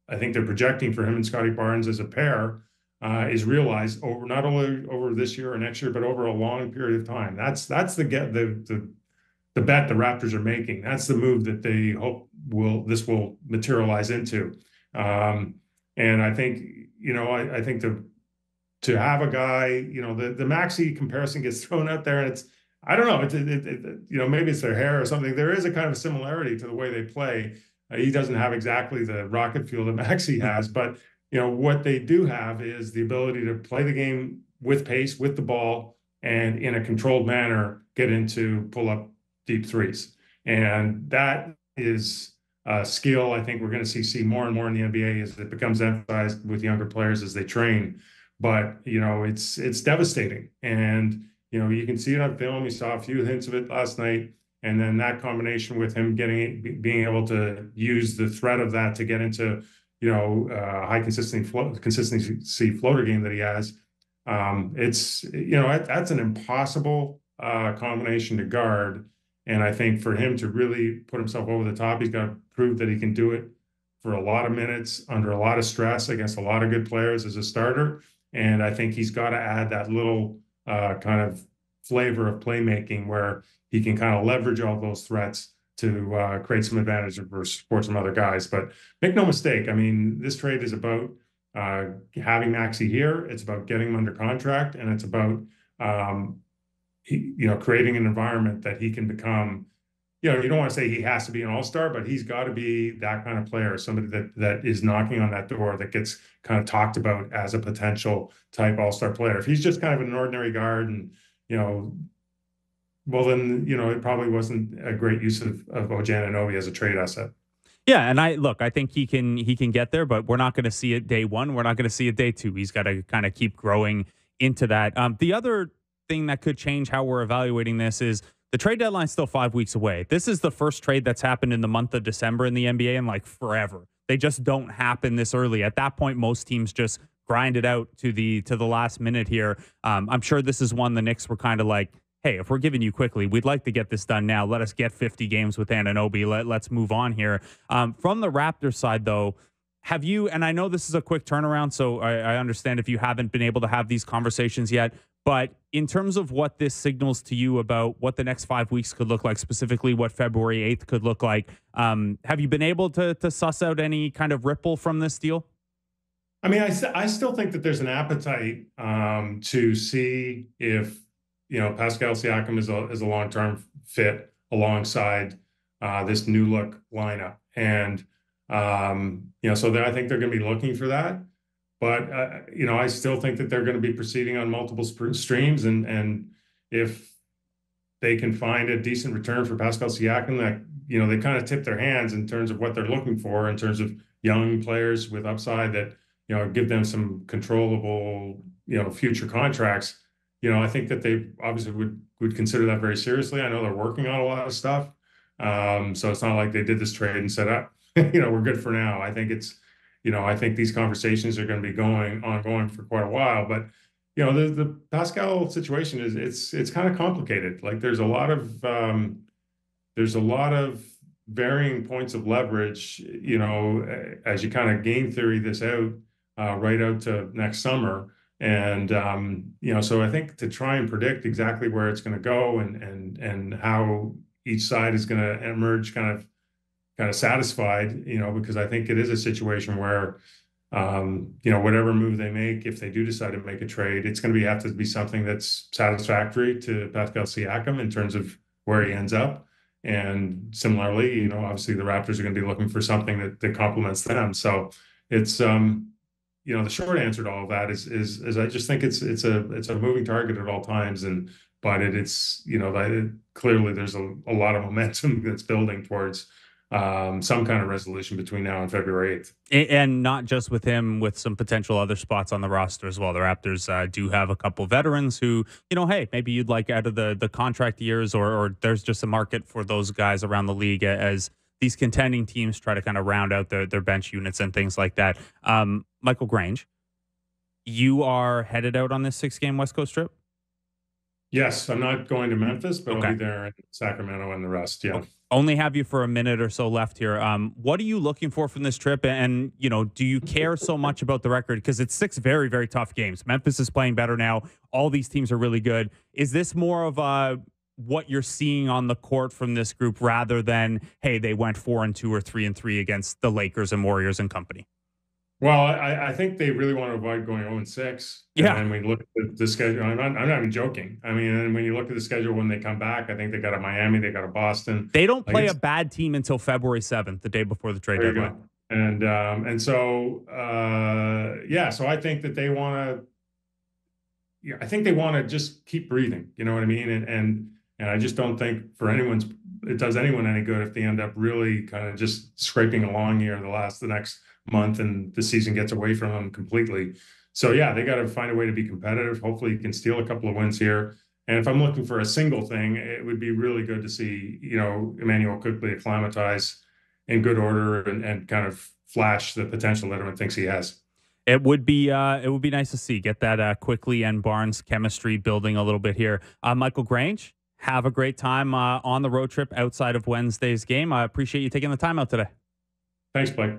I think they're projecting for him and Scotty Barnes as a pair is realized over not only over this year or next year, but over a long period of time. That's the bet the Raptors are making. That's the move that they hope this will materialize into. And I think I think to have a guy, the Maxey comparison gets thrown out there, and it's, I don't know, maybe it's their hair or something. There is a kind of similarity to the way they play. He doesn't have exactly the rocket fuel that Maxey has, but what they do have is the ability to play the game with pace, with the ball, and in a controlled manner, get into pull-up deep threes. And that is a skill I think we're going to see more and more in the NBA as it becomes emphasized with younger players as they train. But, it's devastating. And, you can see it on film. You saw a few hints of it last night. And then that combination with him being able to use the threat of that to get into, high consistency floater game that he has. It's, that's an impossible combination to guard. And I think for him to really put himself over the top, he's got to prove that he can do it for a lot of minutes under a lot of stress against a lot of good players as a starter. And I think he's got to add that little kind of flavor of playmaking where he can kind of leverage all those threats to create some advantage for some other guys. But make no mistake, I mean, this trade is about having Maxey here. It's about getting him under contract, and it's about creating an environment that he can become. You don't want to say he has to be an all-star, but he's got to be that kind of player, somebody that is knocking on that door, that gets kind of talked about as a potential type all-star player. If he's just kind of an ordinary guard and, well, then, it probably wasn't a great use of OG Anunoby as a trade asset. Yeah, and I think he can get there, but we're not going to see it day 1. We're not going to see it day 2. He's got to kind of keep growing into that. The other thing that could change how we're evaluating this is the trade deadline is still 5 weeks away. This is the first trade that's happened in the month of December in the NBA in like forever. They just don't happen this early. At that point, most teams just grind it out to the last minute here. I'm sure this is one the Knicks were kind of like, hey, if we're giving you Quickley, we'd like to get this done now. Let us get 50 games with Anunoby. Let's move on here. From the Raptors side, though, have you, and I know this is a quick turnaround, so I understand if you haven't been able to have these conversations yet, but in terms of what this signals to you about what the next 5 weeks could look like, specifically what February 8th could look like, have you been able to suss out any kind of ripple from this deal? I mean, I still think that there's an appetite to see if, Pascal Siakam is a long-term fit alongside this new look lineup. And, so I think they're going to be looking for that. But, I still think that they're going to be proceeding on multiple streams. And if they can find a decent return for Pascal Siakam, that, they kind of tip their hands in terms of what they're looking for in terms of young players with upside that, give them some controllable, future contracts. I think that they obviously would consider that very seriously. I know they're working on a lot of stuff. So it's not like they did this trade and said, we're good for now. I think it's, I think these conversations are going to be ongoing for quite a while. But, the Pascal situation it's kind of complicated. Like there's a lot of varying points of leverage, as you kind of game theory this out, right out to next summer. And, so I think to try and predict exactly where it's going to go and how each side is going to emerge kind of satisfied, because I think it is a situation where, whatever move they make, if they do decide to make a trade, it's going to have to be something that's satisfactory to Pascal Siakam in terms of where he ends up. And similarly, obviously the Raptors are going to be looking for something that complements them. So it's, the short answer to all of that is I just think it's a moving target at all times. But it's clearly there's a lot of momentum that's building towards some kind of resolution between now and February 8th. And not just with him, with some potential other spots on the roster as well. The Raptors do have a couple veterans who, hey, maybe you'd like out of the contract years, or there's just a market for those guys around the league as these contending teams try to kind of round out their bench units and things like that. Michael Grange, you are headed out on this 6-game West Coast trip? Yes, I'm not going to Memphis, but Okay. I'll be there in Sacramento and the rest. Yeah. Only have you for a minute or so left here. What are you looking for from this trip? And, do you care so much about the record? Because it's 6 very, very tough games. Memphis is playing better now. All these teams are really good. Is this more of what you're seeing on the court from this group rather than, hey, they went 4-2 or 3-3 against the Lakers and Warriors and company? Well, I think they really want to avoid going 0-6. Yeah. And when we look at the schedule, I'm not even joking. I mean, and when you look at the schedule when they come back, I think they got a Miami, they got a Boston. They don't play a bad team until February 7th, the day before the trade deadline. And so, so I think that they want to, I think they want to just keep breathing. You know what I mean? And I just don't think it does anyone any good if they end up really kind of just scraping along here the next month and the season gets away from them completely. So yeah, they got to find a way to be competitive. Hopefully you can steal a couple of wins here. And if I'm looking for a single thing, it would be really good to see, Emmanuel Quickley acclimatize in good order and kind of flash the potential that everyone thinks he has. It would be nice to see, get that Quickley and Barnes chemistry building a little bit here. Michael Grange, have a great time on the road trip outside of Wednesday's game. I appreciate you taking the time out today. Thanks, Blake.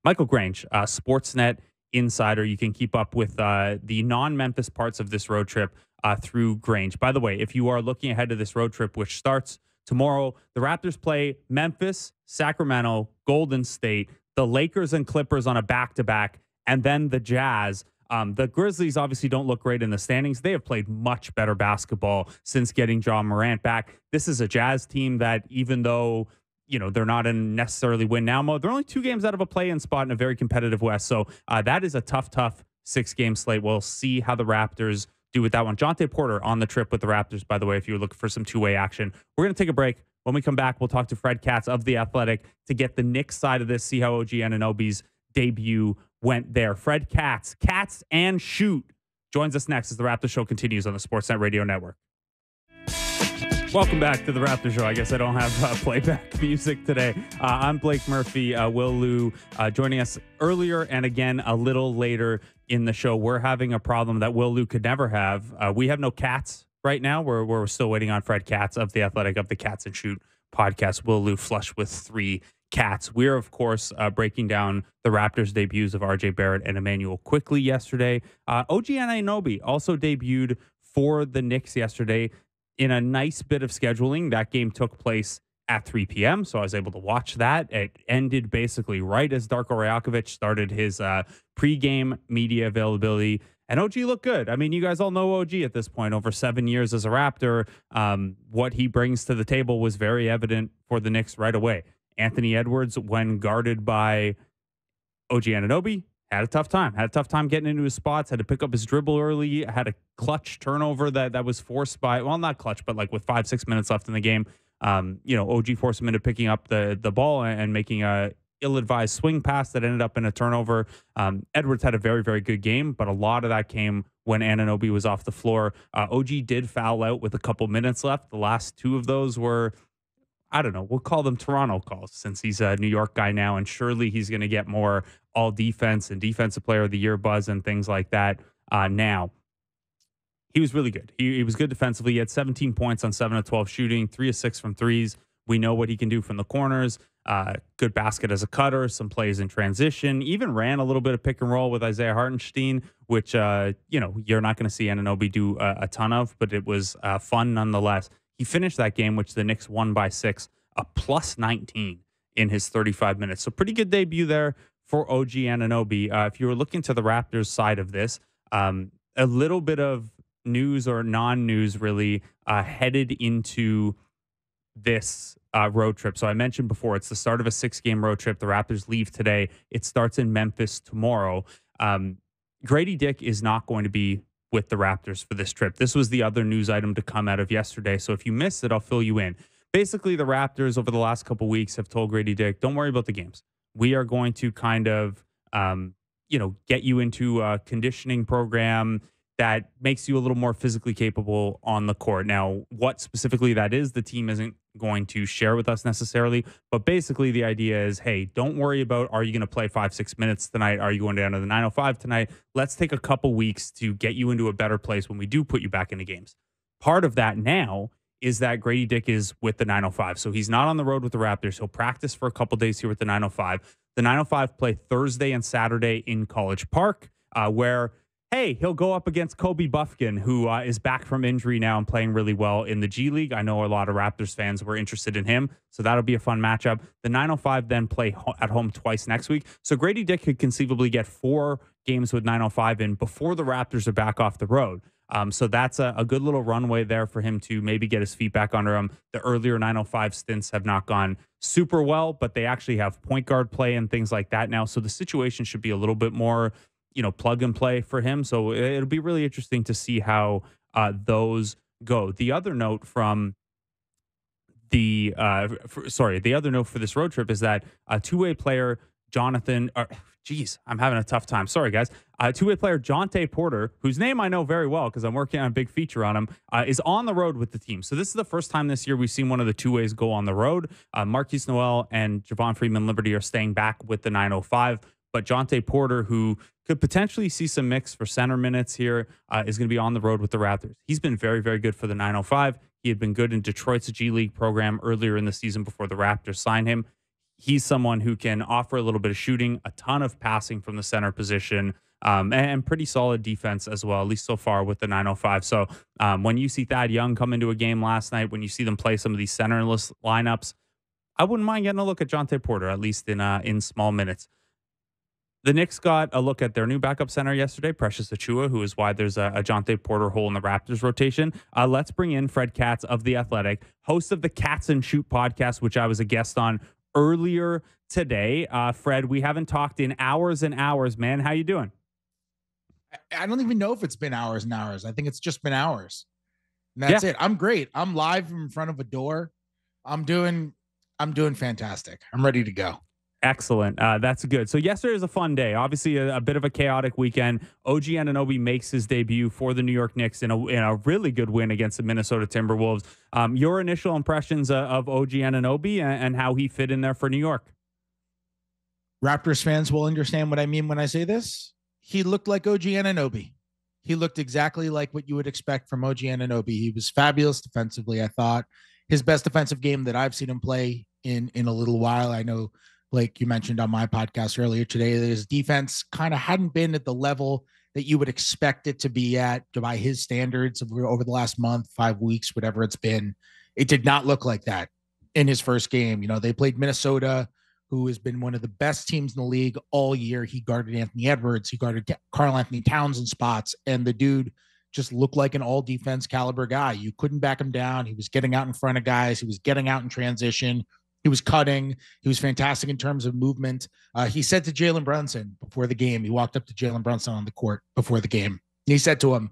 Michael Grange, Sportsnet insider. You can keep up with the non-Memphis parts of this road trip through Grange. By the way, if you are looking ahead to this road trip, which starts tomorrow, the Raptors play Memphis, Sacramento, Golden State, the Lakers and Clippers on a back-to-back, and then the Jazz. The Grizzlies obviously don't look great in the standings. They have played much better basketball since getting John Morant back. This is a Jazz team that, even though they're not in necessarily win now mode, they're only 2 games out of a play-in spot in a very competitive West. So that is a tough 6-game slate. We'll see how the Raptors do with that one. Jonte Porter on the trip with the Raptors, by the way, if you're looking for some two-way action. We're going to take a break. When we come back, we'll talk to Fred Katz of The Athletic to get the Knicks side of this, see how OG Anunoby's debut went there. Fred Katz, Katz and Shoot, joins us next as the Raptors Show continues on the Sportsnet Radio Network. Welcome back to the Raptors Show. I guess I don't have playback music today. I'm Blake Murphy. Will Liu joining us earlier and again a little later in the show. We're having a problem that Will Liu could never have. We have no Katz right now. We're still waiting on Fred Katz of The Athletic of the Katz and Shoot podcast. Will Lou flush with 3 cats. We're, of course, breaking down the Raptors' debuts of RJ Barrett and Emmanuel Quickley yesterday. OG Anunoby also debuted for the Knicks yesterday in a nice bit of scheduling. That game took place at 3 p.m., so I was able to watch that. It ended basically right as Darko Rajakovic started his pregame media availability. And OG looked good. I mean, you guys all know OG at this point, over 7 years as a Raptor. What he brings to the table was very evident for the Knicks right away. Anthony Edwards, when guarded by OG Anunoby, had a tough time getting into his spots, had to pick up his dribble early, had a clutch turnover that was forced by, well, not clutch, but like with 5-6 minutes left in the game. OG forced him into picking up the ball and making a ill-advised swing pass that ended up in a turnover. Edwards had a very, very good game, but a lot of that came when Anunoby was off the floor. OG did foul out with a couple minutes left. The last 2 of those were, I don't know, we'll call them Toronto calls since he's a New York guy now, and surely he's going to get more all defense and defensive player of the year buzz and things like that now. He was really good. He was good defensively. He had 17 points on 7 of 12 shooting, 3 of 6 from threes. We know what he can do from the corners. Good basket as a cutter, some plays in transition, even ran a little bit of pick and roll with Isaiah Hartenstein, which, you're not going to see Anunoby do a ton of, but it was fun nonetheless. He finished that game, which the Knicks won by 6, a plus 19 in his 35 minutes. So pretty good debut there for OG Anunoby. If you were looking to the Raptors side of this, a little bit of news or non-news really headed into this road trip. So I mentioned before, it's the start of a 6-game road trip. The Raptors leave today. It starts in Memphis tomorrow. Grady Dick is not going to be with the Raptors for this trip. This was the other news item to come out of yesterday. So if you missed it, I'll fill you in. Basically, the Raptors over the last couple weeks have told Grady Dick, don't worry about the games. We are going to kind of, get you into a conditioning program that makes you a little more physically capable on the court. Now, what specifically that is, the team isn't going to share with us necessarily. But basically, the idea is, hey, don't worry about, are you going to play 5-6 minutes tonight? Are you going down to the 9:05 tonight? Let's take a couple weeks to get you into a better place when we do put you back into games. Part of that now is that Grady Dick is with the 9:05. So he's not on the road with the Raptors. He'll practice for a couple days here with the 9:05. The 9:05 play Thursday and Saturday in College Park, where he'll go up against Kobe Buffkin, who is back from injury now and playing really well in the G League. I know a lot of Raptors fans were interested in him, so that'll be a fun matchup. The 9:05 then play at home twice next week. So Grady Dick could conceivably get 4 games with 9:05 in before the Raptors are back off the road. So that's a good little runway there for him to maybe get his feet back under him. The earlier 9:05 stints have not gone super well, but they actually have point guard play and things like that now. So the situation should be a little bit more plug and play for him. So it'll be really interesting to see how those go. The other note from the other note for this road trip is that a two-way player, I'm having a tough time. Sorry, guys. Two-way player Jontay Porter, whose name I know very well because I'm working on a big feature on him, is on the road with the team. So this is the first time this year we've seen one of the two-ways go on the road. Marquise Noel and Javon Freeman-Liberty are staying back with the 9:05. But Jontay Porter, who could potentially see some mix for center minutes here, is going to be on the road with the Raptors. He's been very, very good for the 9:05. He had been good in Detroit's G League program earlier in the season before the Raptors signed him. He's someone who can offer a little bit of shooting, a ton of passing from the center position, and pretty solid defense as well, at least so far with the 9:05. So when you see Thad Young come into a game last night, when you see them play some of these centerless lineups, I wouldn't mind getting a look at Jontay Porter, at least in small minutes. The Knicks got a look at their new backup center yesterday, Precious Achiuwa, who is why there's a Jontay Porter hole in the Raptors rotation. Let's bring in Fred Katz of The Athletic, host of the Katz and Shoot podcast, which I was a guest on earlier today. Fred, we haven't talked in hours and hours, man. How you doing? I don't even know if it's been hours and hours. I think it's just been hours. And that's it. I'm great. I'm live in front of a door. I'm doing fantastic. I'm ready to go. Excellent. That's good. So yesterday was a fun day. Obviously, a bit of a chaotic weekend. OG Anunoby makes his debut for the New York Knicks in a really good win against the Minnesota Timberwolves. Your initial impressions of OG Anunoby and how he fit in there for New York? Raptors fans will understand what I mean when I say this. He looked like OG Anunoby. He looked exactly like what you would expect from OG Anunoby. He was fabulous defensively. I thought his best defensive game that I've seen him play in a little while. I know, like you mentioned on my podcast earlier today, that his defense kind of hadn't been at the level that you would expect it to be at by his standards over the last month, 5 weeks, whatever it's been. It did not look like that in his first game. You know, they played Minnesota, who has been one of the best teams in the league all year. He guarded Anthony Edwards. He guarded Karl Anthony Towns in spots. And the dude just looked like an all defense caliber guy. You couldn't back him down. He was getting out in front of guys. He was getting out in transition. He was cutting. He was fantastic in terms of movement. He said to Jalen Brunson before the game, he walked up to Jalen Brunson on the court before the game. He said to him,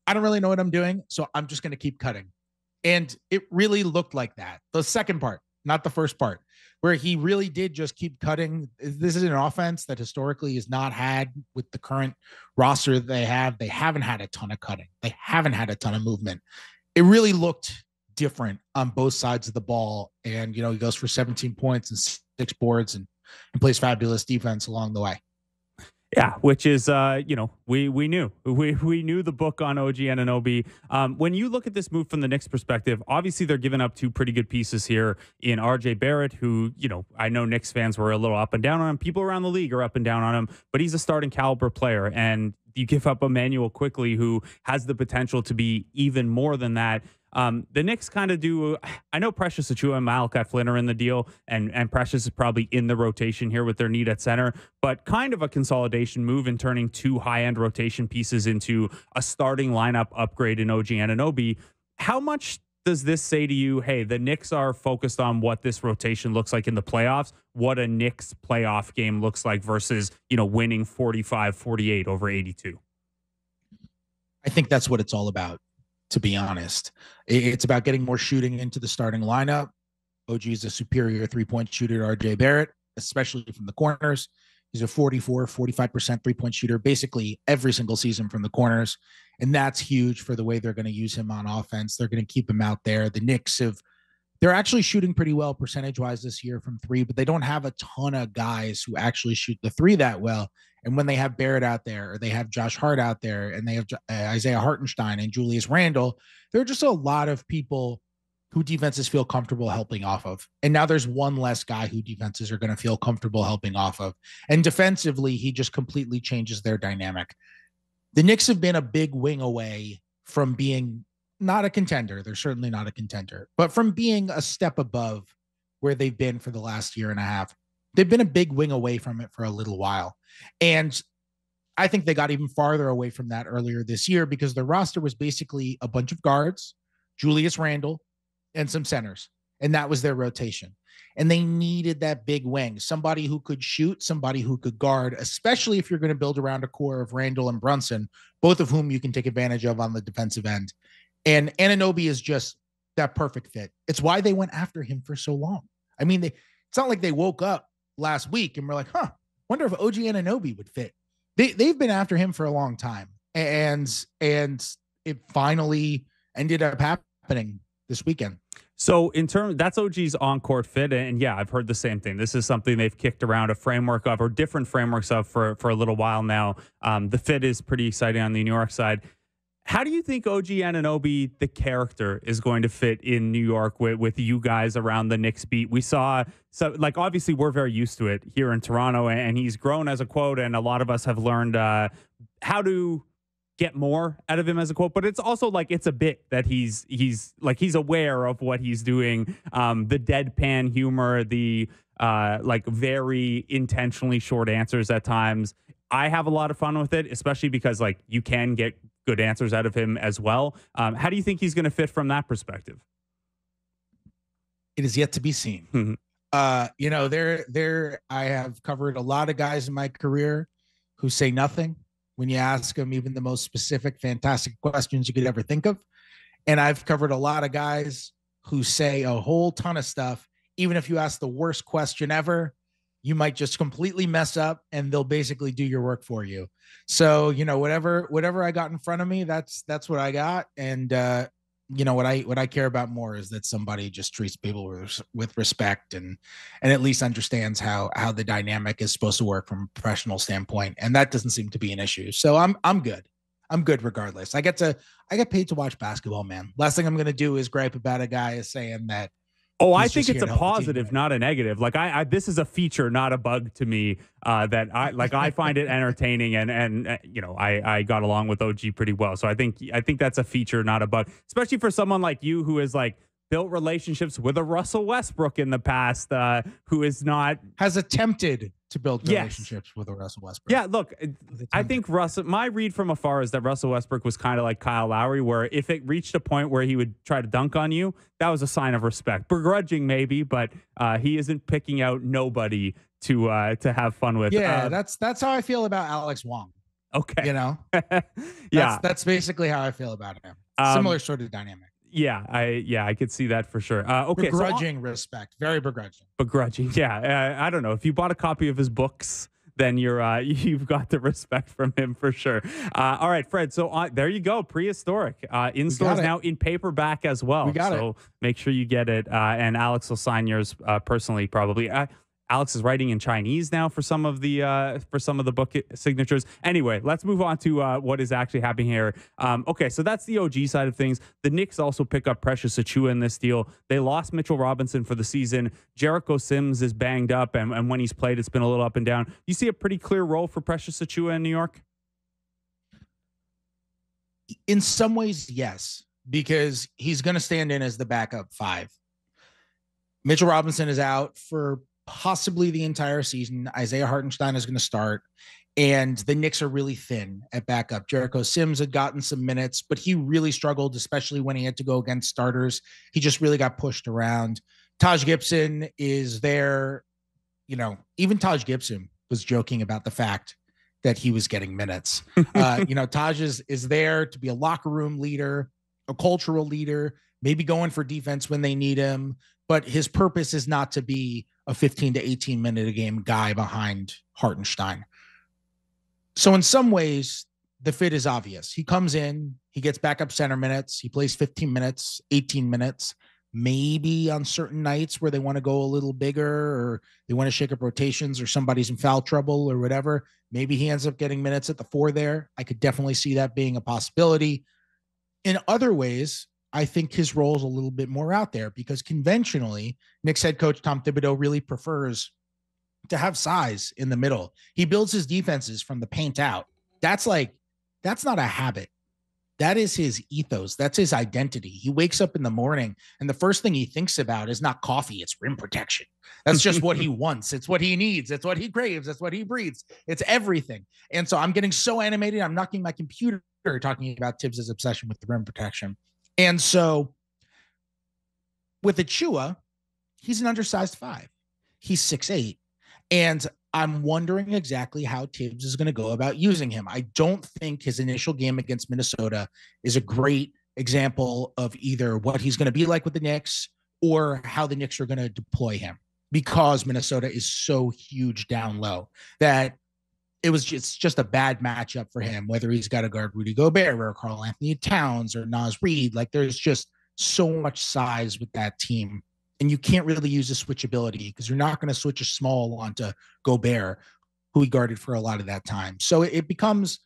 I don't really know what I'm doing, so I'm just going to keep cutting. And it really looked like that. The second part, not the first part, where he really did just keep cutting. This is an offense that historically is not had with the current roster that they have. They haven't had a ton of cutting. They haven't had a ton of movement. It really looked different on both sides of the ball. And, you know, he goes for 17 points and 6 boards and plays fabulous defense along the way. Yeah, which is, you know, we knew the book on OG Anunoby. When you look at this move from the Knicks perspective, obviously they're giving up 2 pretty good pieces here in RJ Barrett, who, you know, I know Knicks fans were a little up and down on him. People around the league are up and down on him, but he's a starting caliber player. And you give up Emmanuel Quickley, who has the potential to be even more than that. The Knicks kind of do. I know Precious Achiuwa and Malachi Flynn are in the deal, and Precious is probably in the rotation here with their need at center, but kind of a consolidation move in turning 2 high-end rotation pieces into a starting lineup upgrade in OG Anunoby. How much does this say to you, hey, the Knicks are focused on what this rotation looks like in the playoffs, what a Knicks playoff game looks like versus, you know, winning 45-48 over 82? I think that's what it's all about. To be honest, it's about getting more shooting into the starting lineup. OG is a superior 3-point shooter to RJ Barrett, especially from the corners. He's a 45% 3-point shooter, basically every single season from the corners. And that's huge for the way they're going to use him on offense. They're going to keep him out there. The Knicks they're actually shooting pretty well percentage-wise this year from 3, but they don't have a ton of guys who actually shoot the 3 that well. And when they have Barrett out there, or they have Josh Hart out there, and they have Isaiah Hartenstein and Julius Randle, there are just a lot of people who defenses feel comfortable helping off of. And now there's one less guy who defenses are going to feel comfortable helping off of. And defensively, he just completely changes their dynamic. The Knicks have been a big wing away from being not a contender. They're certainly not a contender, but from being a step above where they've been for the last year and a half. They've been a big wing away from it for a little while. And I think they got even farther away from that earlier this year because their roster was basically a bunch of guards, Julius Randle, and some centers. And that was their rotation. And they needed that big wing, somebody who could shoot, somebody who could guard, especially if you're going to build around a core of Randle and Brunson, both of whom you can take advantage of on the defensive end. And Anunoby is just that perfect fit. It's why they went after him for so long. I mean, it's not like they woke up last week and we're like, wonder if OG Anunoby would fit. They've been after him for a long time. And it finally ended up happening this weekend. So that's OG's on-court fit. And yeah, I've heard the same thing. This is something they've kicked around a framework of, or different frameworks of for a little while now. The fit is pretty exciting on the New York side. How do you think OG Anunoby, the character, is going to fit in New York with you guys around the Knicks beat? We saw, so like, obviously we're very used to it here in Toronto, and he's grown as a quote, and a lot of us have learned how to get more out of him as a quote, but it's also like it's a bit that he's aware of what he's doing. The deadpan humor, the like very intentionally short answers at times. I have a lot of fun with it, especially because like you can get good answers out of him as well. How do you think he's going to fit from that perspective? It is yet to be seen. You know, I have covered a lot of guys in my career who say nothing when you ask them even the most specific, fantastic questions you could ever think of. And I've covered a lot of guys who say a whole ton of stuff. Even if you ask the worst question ever, you might just completely mess up and they'll basically do your work for you. So, you know, whatever I got in front of me, that's what I got. And, you know, what I care about more is that somebody just treats people with respect and at least understands how the dynamic is supposed to work from a professional standpoint. And that doesn't seem to be an issue. So I'm good. I'm good regardless. I get paid to watch basketball, man. Last thing I'm going to do is gripe about a guy is saying that. Oh, I think it's a positive, not a negative. Like I this is a feature, not a bug to me. That I find it entertaining, and you know, I got along with OG pretty well. So I think that's a feature, not a bug. Especially for someone like you who is like built relationships with a Russell Westbrook in the past, who has attempted to build relationships with a Russell Westbrook. Yeah, look, I think my read from afar is that Russell Westbrook was kind of like Kyle Lowry, where if it reached a point where he would try to dunk on you, that was a sign of respect. Begrudging maybe, but he isn't picking out nobody to have fun with. Yeah, that's how I feel about Alex Wong. Okay. You know? Yeah. That's basically how I feel about him. Similar sort of dynamic. Yeah, I could see that for sure. Okay, begrudging respect, very begrudging. Begrudging, yeah. I don't know if you bought a copy of his books, then you've got the respect from him for sure. All right, Fred. So there you go, prehistoric in stores now, in paperback as well. We got it. Make sure you get it, and Alex will sign yours personally, probably. Alex is writing in Chinese now for some of the book signatures. Anyway, let's move on to what is actually happening here. Okay, so that's the OG side of things. The Knicks also pick up Precious Achiuwa in this deal. They lost Mitchell Robinson for the season. Jericho Sims is banged up, and when he's played, it's been a little up and down. You see a pretty clear role for Precious Achiuwa in New York? In some ways, yes, because he's going to stand in as the backup 5. Mitchell Robinson is out for possibly the entire season. Isaiah Hartenstein is going to start, and the Knicks are really thin at backup. Jericho Sims had gotten some minutes, but he really struggled, especially when he had to go against starters. He just really got pushed around. Taj Gibson is there. You know, even Taj Gibson was joking about the fact that he was getting minutes. Taj is there to be a locker room leader, a cultural leader, maybe going for defense when they need him, but his purpose is not to be a 15 to 18 minute a game guy behind Hartenstein. So in some ways, the fit is obvious. He comes in, he gets backup center minutes, he plays 15 minutes, 18 minutes, maybe on certain nights where they want to go a little bigger or they want to shake up rotations or somebody's in foul trouble or whatever. Maybe he ends up getting minutes at the 4 there. I could definitely see that being a possibility. In other ways, I think his role is a little bit more out there because conventionally, Knicks head coach Tom Thibodeau really prefers to have size in the middle. He builds his defenses from the paint out. That's not a habit. That is his ethos. That's his identity. He wakes up in the morning and the first thing he thinks about is not coffee, it's rim protection. That's just what he wants. It's what he needs. It's what he craves. It's what he breathes. It's everything. And so I'm getting so animated. I'm knocking my computer talking about Tibbs' obsession with the rim protection. And so with Achiuwa, he's an undersized 5. He's 6'8". And I'm wondering exactly how Tibbs is going to go about using him. I don't think his initial game against Minnesota is a great example of either what he's going to be like with the Knicks or how the Knicks are going to deploy him, because Minnesota is so huge down low that it's just a bad matchup for him, whether he's got to guard Rudy Gobert or Karl Anthony Towns or Naz Reid. Like, there's just so much size with that team. And you can't really use the switchability because you're not going to switch a small onto Gobert, who he guarded for a lot of that time. So it becomes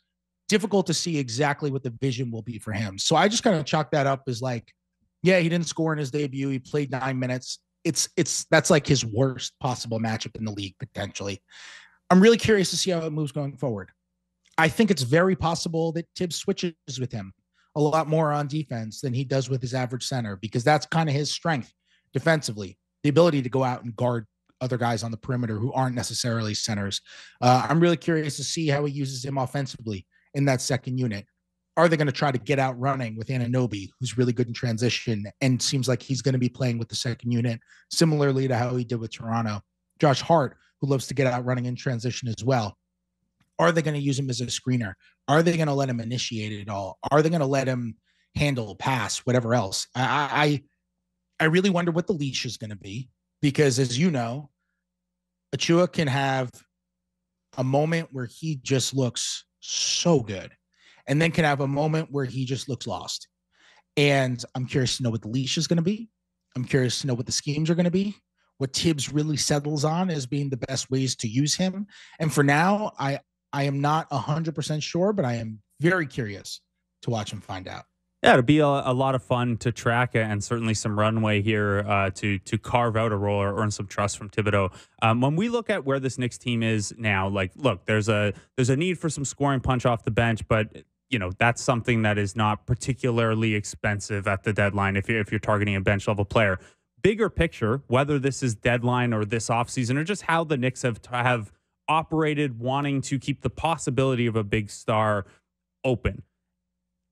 difficult to see exactly what the vision will be for him. So I just kind of chalk that up as like, yeah, he didn't score in his debut. He played 9 minutes. That's like his worst possible matchup in the league, potentially. I'm really curious to see how it moves going forward. I think it's very possible that Tibbs switches with him a lot more on defense than he does with his average center, because that's kind of his strength defensively, the ability to go out and guard other guys on the perimeter who aren't necessarily centers. I'm really curious to see how he uses him offensively in that second unit. Are they going to try to get out running with Anunoby, who's really good in transition and seems like he's going to be playing with the second unit, similarly to how he did with Toronto? Josh Hart, who loves to get out running in transition as well. Are they going to use him as a screener? Are they going to let him initiate it all? Are they going to let him handle, pass, whatever else? I really wonder what the leash is going to be, because, as you know, Achiuwa can have a moment where he just looks so good, and then can have a moment where he just looks lost. And I'm curious to know what the leash is going to be. I'm curious to know what the schemes are going to be, what Tibbs really settles on as being the best ways to use him. And for now, I am not 100% sure, but I am Very curious to watch him find out. Yeah, it'll be a lot of fun to track and certainly some runway here to carve out a role or earn some trust from Thibodeau. When we look at where this Knicks team is now, like, look, there's a need for some scoring punch off the bench, but that's something that is not particularly expensive at the deadline if you're targeting a bench level player. Bigger picture, whether this is deadline or this offseason or just how the Knicks have operated, wanting to keep the possibility of a big star open.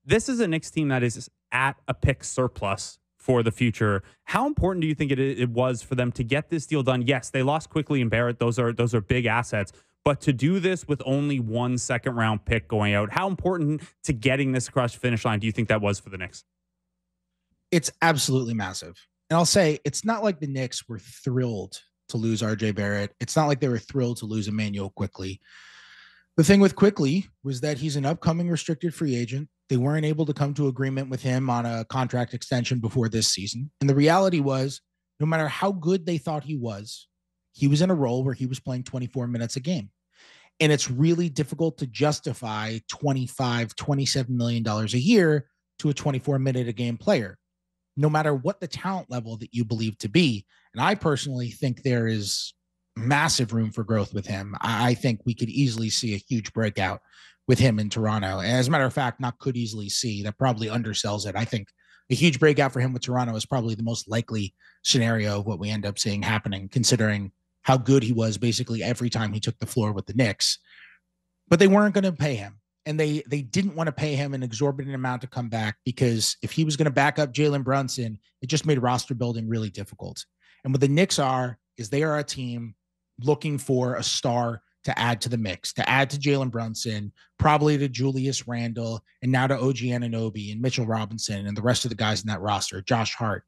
This is a Knicks team that is at a pick surplus for the future. How important do you think it was for them to get this deal done? Yes, they lost Quickley and Barrett. Those are big assets. But to do this with only 1 second-round pick going out, how important to getting this across the finish line do you think that was for the Knicks? It's absolutely massive. And I'll say, it's not like the Knicks were thrilled to lose RJ Barrett. It's not like they were thrilled to lose Emmanuel Quickley. The thing with Quickley was that he's an upcoming restricted free agent. They weren't able to come to agreement with him on a contract extension before this season. And the reality was, no matter how good they thought he was in a role where he was playing 24 minutes a game. And it's really difficult to justify $25, $27 million a year to a 24-minute a game player, no matter what the talent level that you believe to be. And I personally think there is massive room for growth with him. I think we could easily see a huge breakout with him in Toronto. And as a matter of fact, not could easily see, that probably undersells it. I think a huge breakout for him with Toronto is probably the most likely scenario of what we end up seeing happening, considering how good he was basically every time he took the floor with the Knicks. But they weren't going to pay him. And they didn't want to pay him an exorbitant amount to come back, because if he was going to back up Jalen Brunson, it just made roster building really difficult. And what the Knicks is they are a team looking for a star to add to the mix, to add to Jalen Brunson, probably to Julius Randle, and now to OG Anunoby and Mitchell Robinson and the rest of the guys in that roster, Josh Hart,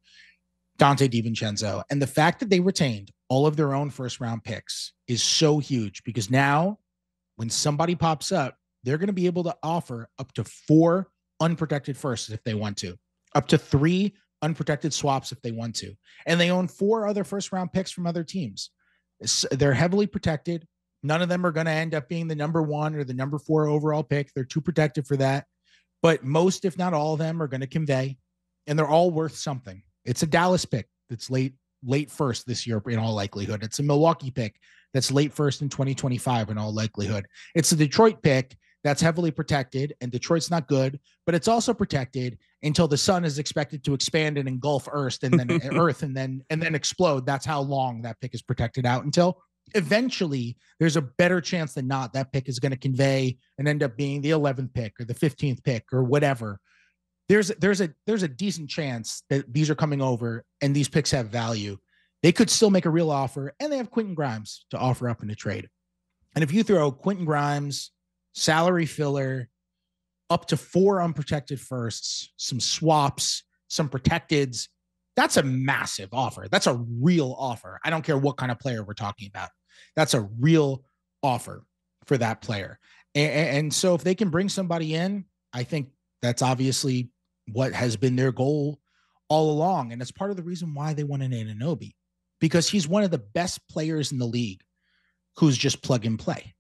Dante DiVincenzo. And the fact that they retained all of their own first-round picks is so huge, because now when somebody pops up, they're going to be able to offer up to 4 unprotected firsts if they want to, up to 3 unprotected swaps if they want to. And they own 4 other first-round picks from other teams. They're heavily protected. None of them are going to end up being the number 1 or the number 4 overall pick. They're too protected for that. But most, if not all of them, are going to convey, and they're all worth something. It's a Dallas pick that's late first this year in all likelihood. It's a Milwaukee pick that's late first in 2025 in all likelihood. It's a Detroit pick that's heavily protected, and Detroit's not good, but it's also protected until the sun is expected to expand and engulf Earth and then and then explode. That's how long that pick is protected out until eventually there's a better chance than not that pick is going to convey and end up being the 11th pick or the 15th pick or whatever. There's a decent chance that these are coming over and these picks have value. They could still make a real offer, and they have Quentin Grimes to offer up in a trade. And if you throw Quentin Grimes, salary filler, up to 4 unprotected firsts, some swaps, some protecteds, that's a massive offer. That's a real offer. I don't care what kind of player we're talking about. That's a real offer for that player. And so if they can bring somebody in, I think that's obviously what has been their goal all along. And it's part of the reason why they wanted Anunoby, because he's one of the best players in the league who's just plug and play.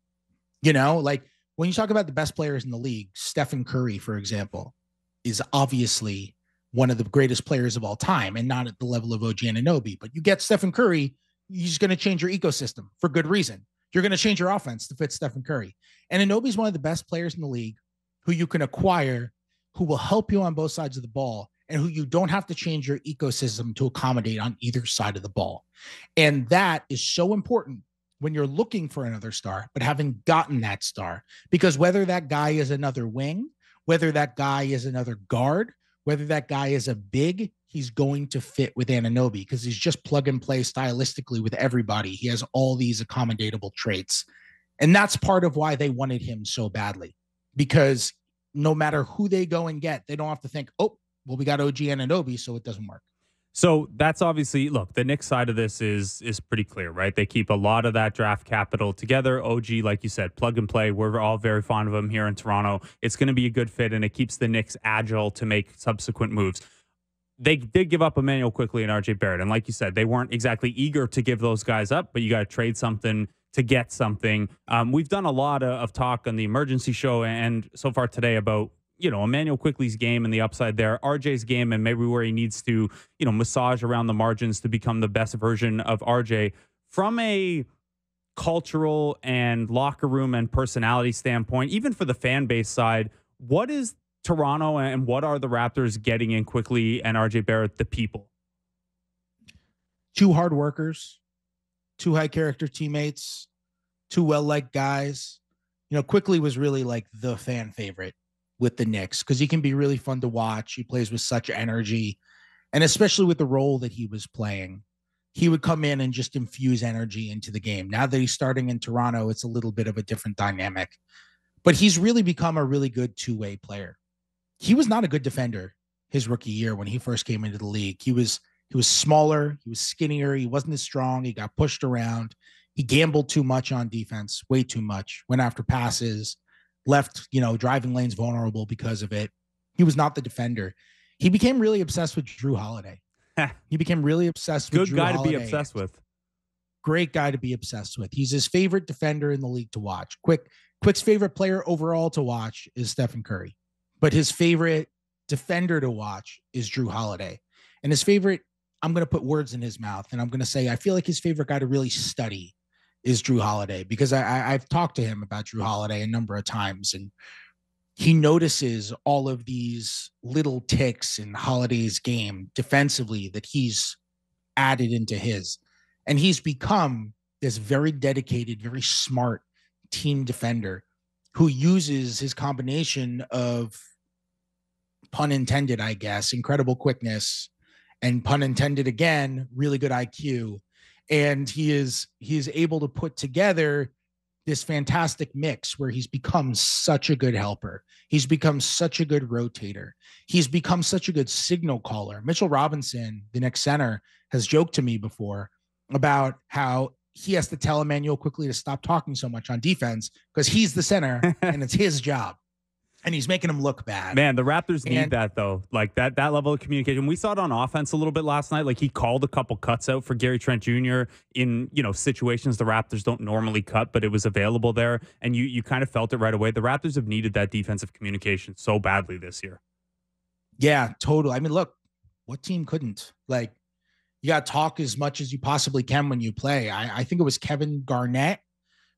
Like when you talk about the best players in the league, Stephen Curry, for example, is obviously one of the greatest players of all time, and not at the level of OG Anunoby. But you get Stephen Curry, he's going to change your ecosystem for good reason. You're going to change your offense to fit Stephen Curry. And Anunoby's one of the best players in the league who you can acquire, who will help you on both sides of the ball, and who you don't have to change your ecosystem to accommodate on either side of the ball. And that is so important when you're looking for another star, but having gotten that star, because whether that guy is another wing, whether that guy is another guard, whether that guy is a big, he's going to fit with Anunoby because he's just plug and play stylistically with everybody. He has all these accommodatable traits. And that's part of why they wanted him so badly, because no matter who they go and get, they don't have to think, oh, well, we got OG Anunoby, so it doesn't work. So that's obviously, look, the Knicks side of this is pretty clear, right? They keep a lot of that draft capital together. OG, like you said, plug and play. We're all very fond of him here in Toronto. It's going to be a good fit, and it keeps the Knicks agile to make subsequent moves. They did give up Emmanuel Quickley and RJ Barrett. And like you said, they weren't exactly eager to give those guys up, but you got to trade something to get something. We've done a lot of talk on the emergency show and so far today about, Immanuel Quickley's game and the upside there, RJ's game and maybe where he needs to, massage around the margins to become the best version of RJ. From a cultural and locker room and personality standpoint, even for the fan base side, what is Toronto and what are the Raptors getting in Quickley and RJ Barrett, the people? Two hard workers, two high character teammates, two well-liked guys. Quickley was really like the fan favorite with the Knicks because he can be really fun to watch. He plays with such energy, and especially with the role that he was playing, he would come in and just infuse energy into the game. Now that he's starting in Toronto, it's a little bit of a different dynamic, but he's really become a really good two-way player. He was not a good defender his rookie year when he first came into the league. He was smaller, he was skinnier, he wasn't as strong, he got pushed around. He gambled too much on defense, way too much, went after passes, left, driving lanes vulnerable because of it. He was not the defender. He became really obsessed with Drew Holiday. He became really obsessed with Drew Holiday. Good guy to be obsessed with. Great guy to be obsessed with. He's his favorite defender in the league to watch. Quick's favorite player overall to watch is Stephen Curry, but his favorite defender to watch is Drew Holiday. And his favorite, I'm going to put words in his mouth, and I'm going to say I feel like his favorite guy to really study is Drew Holiday, because I've talked to him about Drew Holiday a number of times, and he notices all of these little ticks in Holiday's game defensively that he's added into his. And he's become this very dedicated, very smart team defender who uses his combination of, pun intended, I guess, incredible quickness and, pun intended again, really good IQ. And he is able to put together this fantastic mix where he's become such a good helper. He's become such a good rotator. He's become such a good signal caller. Mitchell Robinson, the Knicks center, has joked to me before about how he has to tell Immanuel Quickley to stop talking so much on defense because he's the center and it's his job. And he's making him look bad. Man, the Raptors need that, though. Like that level of communication. We saw it on offense a little bit last night. Like he called a couple cuts out for Gary Trent Jr. in, situations the Raptors don't normally cut, but it was available there. And you kind of felt it right away. The Raptors have needed that defensive communication so badly this year. Yeah, totally. I mean, look, what team couldn't? Like, you got to talk as much as you possibly can when you play. I think it was Kevin Garnett,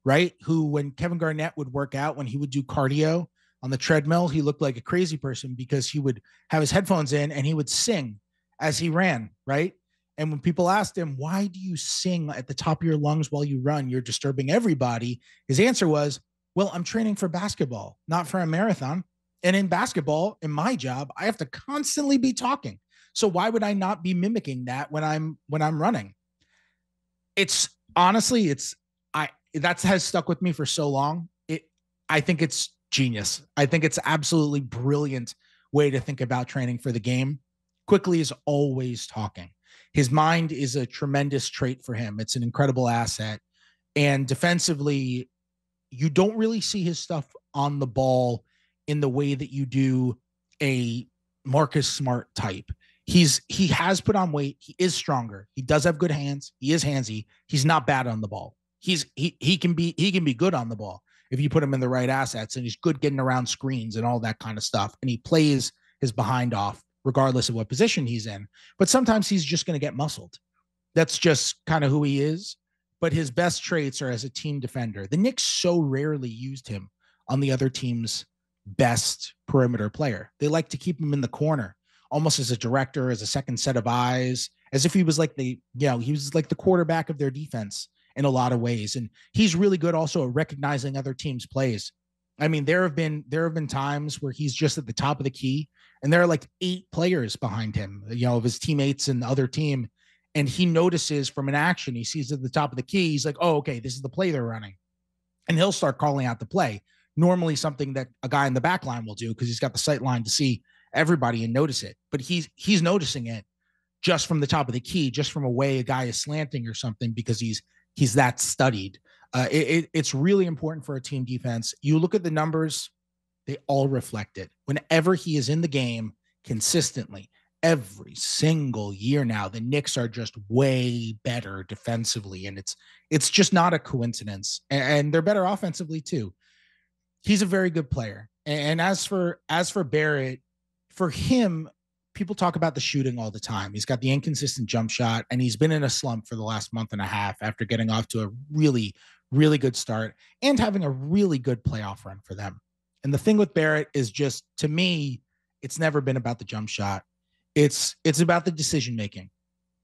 right? Who, when Kevin Garnett would work out, when he would do cardio on the treadmill, he looked like a crazy person because he would have his headphones in and he would sing as he ran, right? And when people asked him, why do you sing at the top of your lungs while you run? You're disturbing everybody. His answer was, well, I'm training for basketball, not for a marathon. And in basketball, in my job, I have to constantly be talking. So why would I not be mimicking that when I'm running? It's honestly, that has stuck with me for so long. I think it's genius. I think it's absolutely brilliant way to think about training for the game. Quickley is always talking. His mind is a tremendous trait for him. It's an incredible asset. And defensively, you don't really see his stuff on the ball in the way that you do a Marcus Smart type. He has put on weight. He is stronger. He does have good hands. He is handsy. He's not bad on the ball. He can be good on the ball if you put him in the right assets, and he's good getting around screens and all that kind of stuff. And he plays his behind off regardless of what position he's in. But sometimes he's just going to get muscled. That's just kind of who he is. But his best traits are as a team defender. The Knicks so rarely used him on the other team's best perimeter player. They like to keep him in the corner, almost as a director, as a second set of eyes, as if he was like he was like the quarterback of their defense in a lot of ways. And he's really good also at recognizing other teams' plays. I mean, there have been times where he's just at the top of the key and there are like 8 players behind him, of his teammates and the other team. And he notices from an action, he sees at the top of the key, he's like, oh, okay, this is the play they're running. And he'll start calling out the play. Normally something that a guy in the back line will do because he's got the sight line to see everybody and notice it. But he's noticing it just from the top of the key, just from a way a guy is slanting or something, because he's that studied. It's really important for a team defense. You look at the numbers, they all reflect it. Whenever he is in the game consistently, every single year now, the Knicks are just way better defensively. And it's just not a coincidence. And they're better offensively too. He's a very good player. And as for Barrett, for him, people talk about the shooting all the time. He's got the inconsistent jump shot, and he's been in a slump for the last month and a half after getting off to a really, really good start and having a really good playoff run for them. And the thing with Barrett is just, to me, it's never been about the jump shot. It's about the decision-making,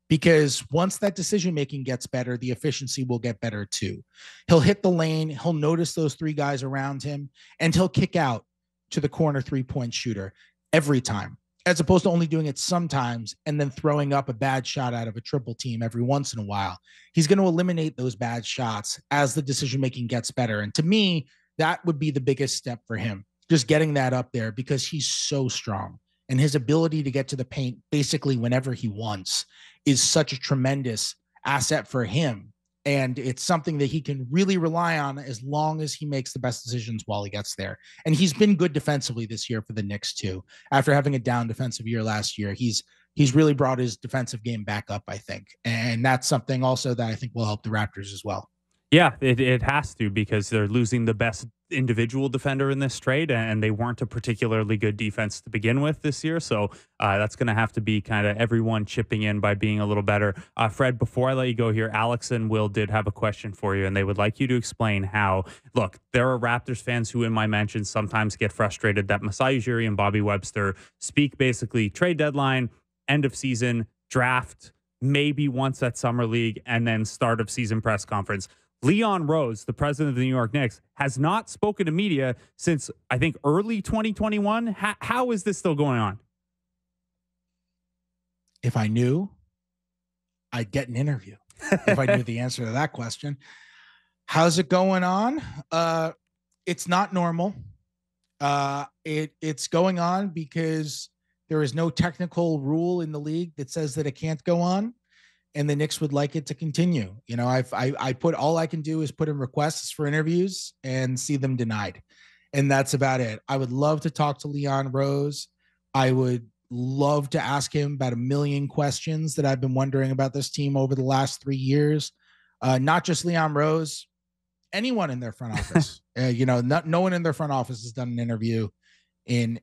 because once that decision-making gets better, the efficiency will get better too. He'll hit the lane. He'll notice those three guys around him, and he'll kick out to the corner three-point shooter every time, as opposed to only doing it sometimes and then throwing up a bad shot out of a triple team every once in a while. He's going to eliminate those bad shots as the decision-making gets better. And to me, that would be the biggest step for him, just getting that up there, because he's so strong. And his ability to get to the paint basically whenever he wants is such a tremendous asset for him. And it's something that he can really rely on as long as he makes the best decisions while he gets there. And he's been good defensively this year for the Knicks too. After having a down defensive year last year, he's really brought his defensive game back up, I think. And that's something also that I think will help the Raptors as well. Yeah, it has to, because they're losing the best individual defender in this trade, and they weren't a particularly good defense to begin with this year. So that's going to have to be kind of everyone chipping in by being a little better. Fred, before I let you go here, Alex and Will did have a question for you, and they would like you to explain how, look, there are Raptors fans who in my mentions sometimes get frustrated that Masai Ujiri and Bobby Webster speak basically trade deadline, end of season, draft, maybe once at Summer League, and then start of season press conference. Leon Rose, the president of the New York Knicks, has not spoken to media since, I think, early 2021. How is this still going on? If I knew, I'd get an interview. If I knew the answer to that question. How's it going on? It's not normal. It's going on because there is no technical rule in the league that says that it can't go on. And the Knicks would like it to continue. You know, I put, all I can do is put in requests for interviews and see them denied. And that's about it. I would love to talk to Leon Rose. I would love to ask him about a million questions that I've been wondering about this team over the last 3 years. Not just Leon Rose, anyone in their front office. No one in their front office has done an interview in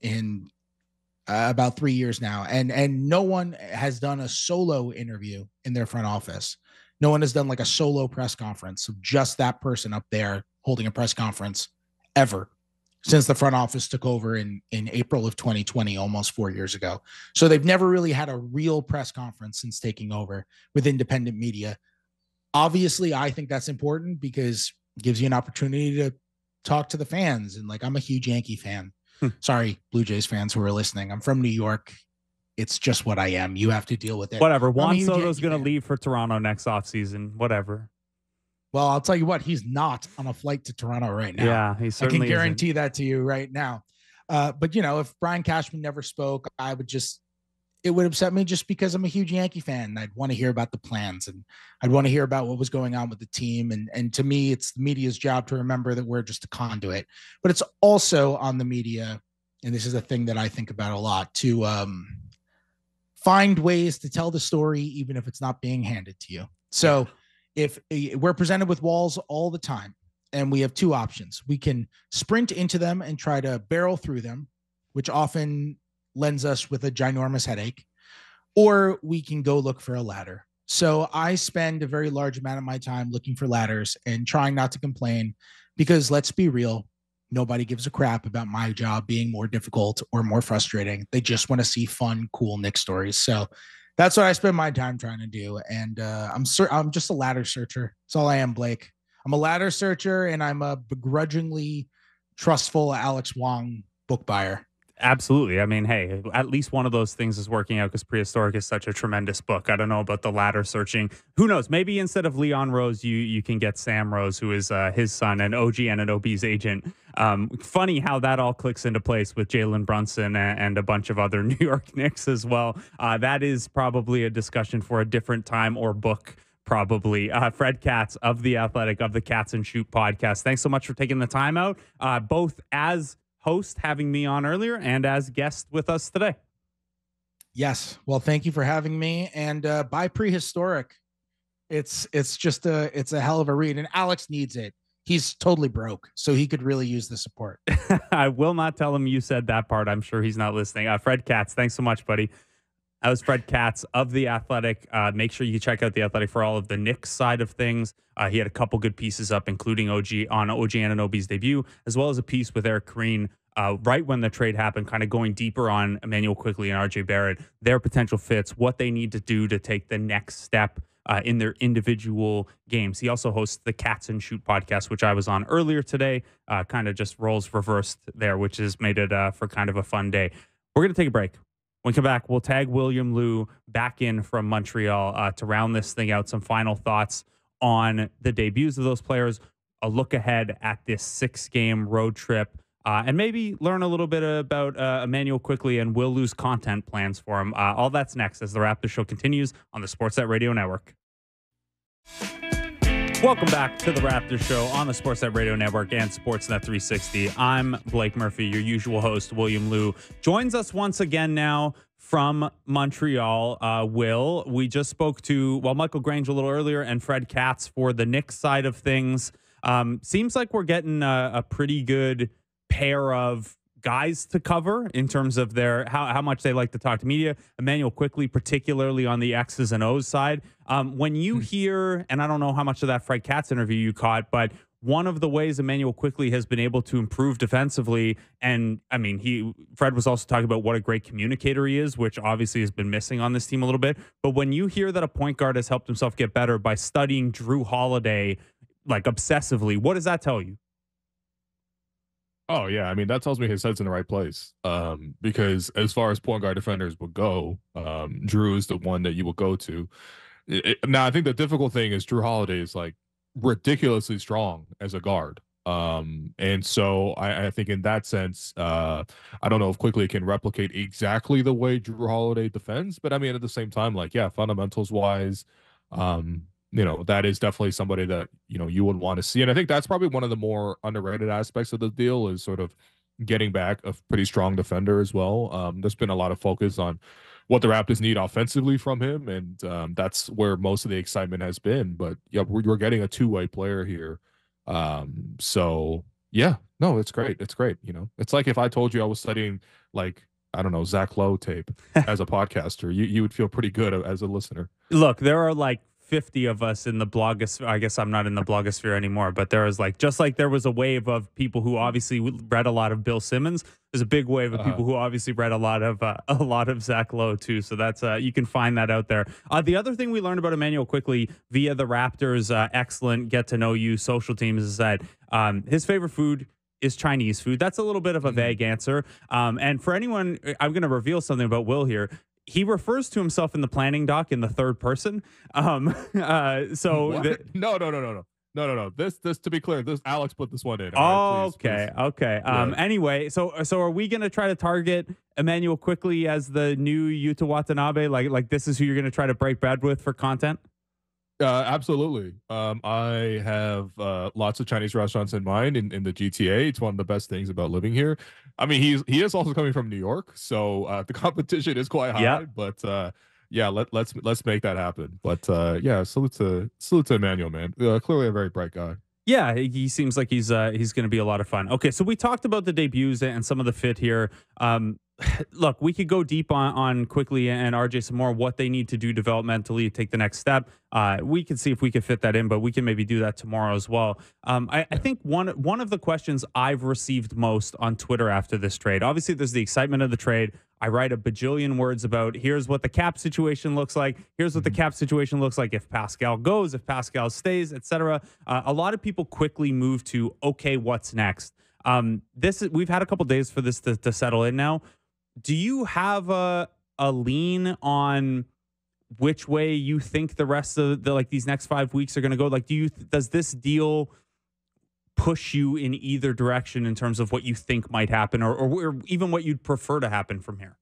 about 3 years now. And no one has done a solo interview in their front office. No one has done like a solo press conference of just that person up there holding a press conference ever since the front office took over in April of 2020, almost 4 years ago. So they've never really had a real press conference since taking over with independent media. Obviously, I think that's important because it gives you an opportunity to talk to the fans. And like, I'm a huge Yankee fan. Sorry, Blue Jays fans who are listening. I'm from New York. It's just what I am. You have to deal with it. Whatever. Juan Soto's going to leave for Toronto next offseason. Whatever. Well, I'll tell you what, he's not on a flight to Toronto right now. Yeah, he certainly I can guarantee that to you right now. But, if Brian Cashman never spoke, it would upset me just because I'm a huge Yankee fan. I'd want to hear about the plans, and I'd want to hear about what was going on with the team. And to me, it's the media's job to remember that we're just a conduit. But it's also on the media, and this is a thing that I think about a lot, to find ways to tell the story, even if it's not being handed to you. So if we're presented with walls all the time, and we have two options, we can sprint into them and try to barrel through them, which often lends us with a ginormous headache, or we can go look for a ladder. So I spend a very large amount of my time looking for ladders and trying not to complain, because let's be real, nobody gives a crap about my job being more difficult or more frustrating. They just want to see fun, cool Knicks stories. So that's what I spend my time trying to do. And I'm just a ladder searcher. That's all I am, Blake. I'm a ladder searcher, and I'm a begrudgingly trustful Alex Wong book buyer. Absolutely. I mean, hey, at least one of those things is working out, because Prehistoric is such a tremendous book. I don't know about the ladder searching. Who knows? Maybe instead of Leon Rose, you can get Sam Rose, who is his son and OG Anunoby's agent. Funny how that all clicks into place with Jalen Brunson and a bunch of other New York Knicks as well. That is probably a discussion for a different time or book. Probably. Fred Katz of The Athletic, of the Katz and Shoot podcast. Thanks so much for taking the time out, both as host, having me on earlier, and as guest with us today. Yes. Well, thank you for having me. And by prehistoric, it's a hell of a read. And Alex needs it. He's totally broke, so he could really use the support. I will not tell him you said that part. I'm sure he's not listening. Fred Katz, thanks so much, buddy. That was Fred Katz of The Athletic. Make sure you check out The Athletic for all of the Knicks side of things. He had a couple good pieces up, including OG Anunoby's debut, as well as a piece with Eric Green right when the trade happened, kind of going deeper on Emmanuel Quickley and RJ Barrett, their potential fits, what they need to do to take the next step in their individual games. He also hosts the Cats and Shoot podcast, which I was on earlier today. Kind of just roles reversed there, which has made it for kind of a fun day. We're going to take a break. When we come back, we'll tag William Lou back in from Montreal to round this thing out. Some final thoughts on the debuts of those players, a look ahead at this 6-game road trip, and maybe learn a little bit about Emmanuel Quickley and Will Lou's content plans for him. All that's next as the Raptors show continues on the Sportsnet Radio Network. Welcome back to the Raptors show on the Sportsnet Radio Network and Sportsnet 360. I'm Blake Murphy, your usual host. William Lou joins us once again now from Montreal. Will, we just spoke to, Michael Grange a little earlier and Fred Katz for the Knicks side of things. Seems like we're getting a pretty good pair of guys to cover in terms of their how much they like to talk to media. Emmanuel Quickley, particularly on the X's and O's side. When you hear, and I don't know how much of that Fred Katz interview you caught, but one of the ways Emmanuel Quickley has been able to improve defensively, and I mean, Fred was also talking about what a great communicator he is, which obviously has been missing on this team a little bit. But when you hear that a point guard has helped himself get better by studying Drew Holiday like obsessively, what does that tell you? Oh, yeah. I mean, that tells me his head's in the right place. Because as far as point guard defenders will go, Drew is the one that you will go to. Now, I think the difficult thing is Drew Holiday is like ridiculously strong as a guard. And so I think in that sense, I don't know if Quickley can replicate exactly the way Drew Holiday defends, but I mean, at the same time, like, yeah, fundamentals wise, that is definitely somebody that, you would want to see. And I think that's probably one of the more underrated aspects of the deal is sort of getting back a pretty strong defender as well. There's been a lot of focus on what the Raptors need offensively from him. And that's where most of the excitement has been. But yeah, we're getting a two-way player here. So yeah, no, it's great. It's great. It's like if I told you I was studying like, I don't know, Zach Lowe tape as a podcaster, you would feel pretty good as a listener. Look, there are like 50 of us in the blogosphere. I guess I'm not in the blogosphere anymore, but there was like, just like there was a wave of people who obviously read a lot of Bill Simmons, there's a big wave of people who obviously read a lot of Zach Lowe too. So that's you can find that out there. The other thing we learned about Emmanuel Quickley via the Raptors excellent get to know you social teams is that his favorite food is Chinese food. That's a little bit of a vague answer. And for anyone, I'm going to reveal something about Will here. He refers to himself in the planning doc in the third person. No. This to be clear, this Alex put this one in. Right, please. Okay. Yeah. Anyway, so are we gonna try to target Emmanuel Quickley as the new Yuta Watanabe? Like this is who you're gonna try to break bread with for content? Absolutely. I have lots of Chinese restaurants in mind in the GTA. It's one of the best things about living here. I mean, he is also coming from New York, so the competition is quite high. Yep. But yeah, let's make that happen. But yeah, salute to Emmanuel, man. Clearly a very bright guy. Yeah, he seems like he's going to be a lot of fun. Okay, so we talked about the debuts and some of the fit here. Look, we could go deep on Quickley and RJ some more, what they need to do developmentally to take the next step. We can see if we can fit that in, but we can maybe do that tomorrow as well. I think one of the questions I've received most on Twitter after this trade, obviously there's the excitement of the trade. I write a bajillion words about here's what the cap situation looks like. Here's what the cap situation looks like if Pascal goes, if Pascal stays, etc. A lot of people quickly move to, okay, what's next? We've had a couple days for this to settle in now. Do you have a lean on which way you think the rest of these next 5 weeks are going to go? Like, does this deal push you in either direction in terms of what you think might happen or even what you'd prefer to happen from here?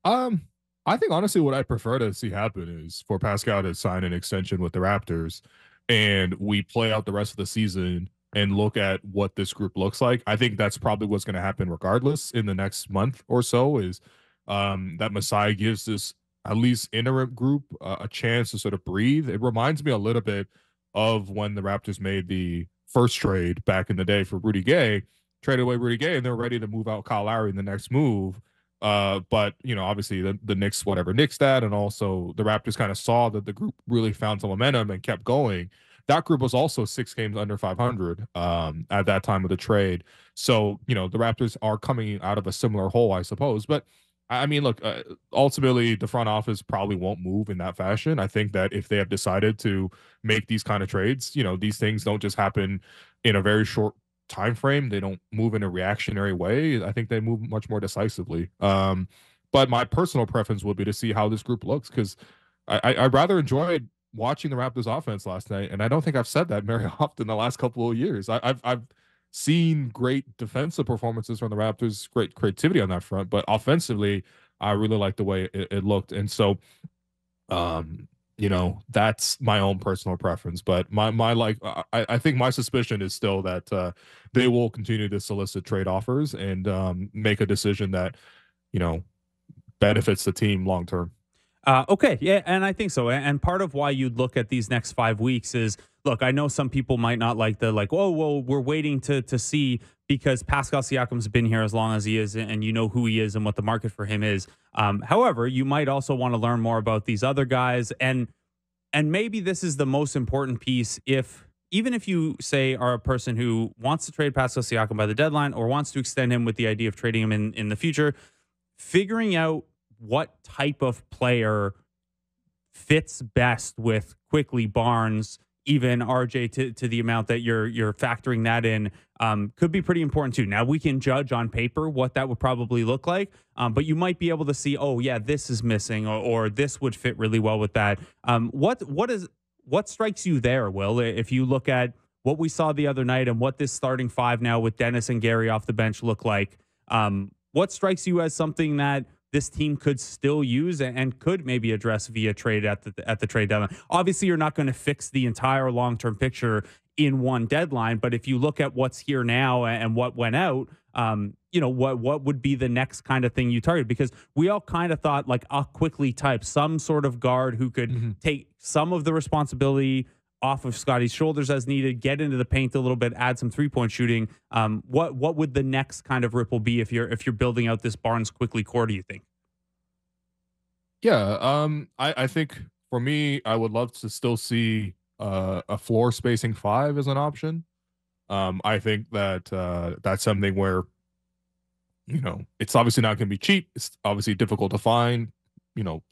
I think honestly what I prefer to see happen is for Pascal to sign an extension with the Raptors and we play out the rest of the season and look at what this group looks like. I think that's probably what's going to happen regardless in the next month or so is that Masai gives this at least interim group a chance to sort of breathe. It reminds me a little bit of when the Raptors made the first trade back in the day for Rudy Gay, traded away Rudy Gay, and they're ready to move out Kyle Lowry in the next move. But obviously the Knicks, whatever Knicks that, and also the Raptors kind of saw that the group really found some momentum and kept going. That group was also 6 games under 500 at that time of the trade. So, the Raptors are coming out of a similar hole, I suppose. But I mean, look, ultimately the front office probably won't move in that fashion. I think that if they have decided to make these kind of trades, these things don't just happen in a very short time frame. They don't move in a reactionary way. I think they move much more decisively. But my personal preference would be to see how this group looks, because I rather enjoyed watching the Raptors offense last night, and I don't think I've said that very often the last couple of years. I've seen great defensive performances from the Raptors, great creativity on that front, but offensively, I really like the way it looked. And so, that's my own personal preference. But I think my suspicion is still that they will continue to solicit trade offers and make a decision that benefits the team long term. Okay, yeah, and I think so. And part of why you'd look at these next 5 weeks is, look, I know some people might not like oh, well, we're waiting to see, because Pascal Siakam's been here as long as he is, and you know who he is and what the market for him is. However, you might also want to learn more about these other guys, and maybe this is the most important piece. Even if you say are a person who wants to trade Pascal Siakam by the deadline or wants to extend him with the idea of trading him in the future, figuring out what type of player fits best with Quickley, Barnes, even RJ to the amount that you're factoring that in could be pretty important too. Now, we can judge on paper what that would probably look like, but you might be able to see, oh yeah, this is missing, or this would fit really well with that. What strikes you there, Will, if you look at what we saw the other night and what this starting five now with Dennis and Gary off the bench look like? What strikes you as something that this team could still use and could maybe address via trade at the trade deadline? Obviously, you're not going to fix the entire long-term picture in one deadline, but if you look at what's here now and what went out, what would be the next kind of thing you target? Because we all kind of thought like a Quickley type, some sort of guard who could take some of the responsibility off of Scotty's shoulders as needed, get into the paint a little bit, add some three-point shooting. What would the next kind of ripple be if you're building out this Barnes Quickley core, do you think? Yeah, I think for me, I would love to still see a floor spacing 5 as an option. I think that that's something where it's obviously not going to be cheap. It's obviously difficult to find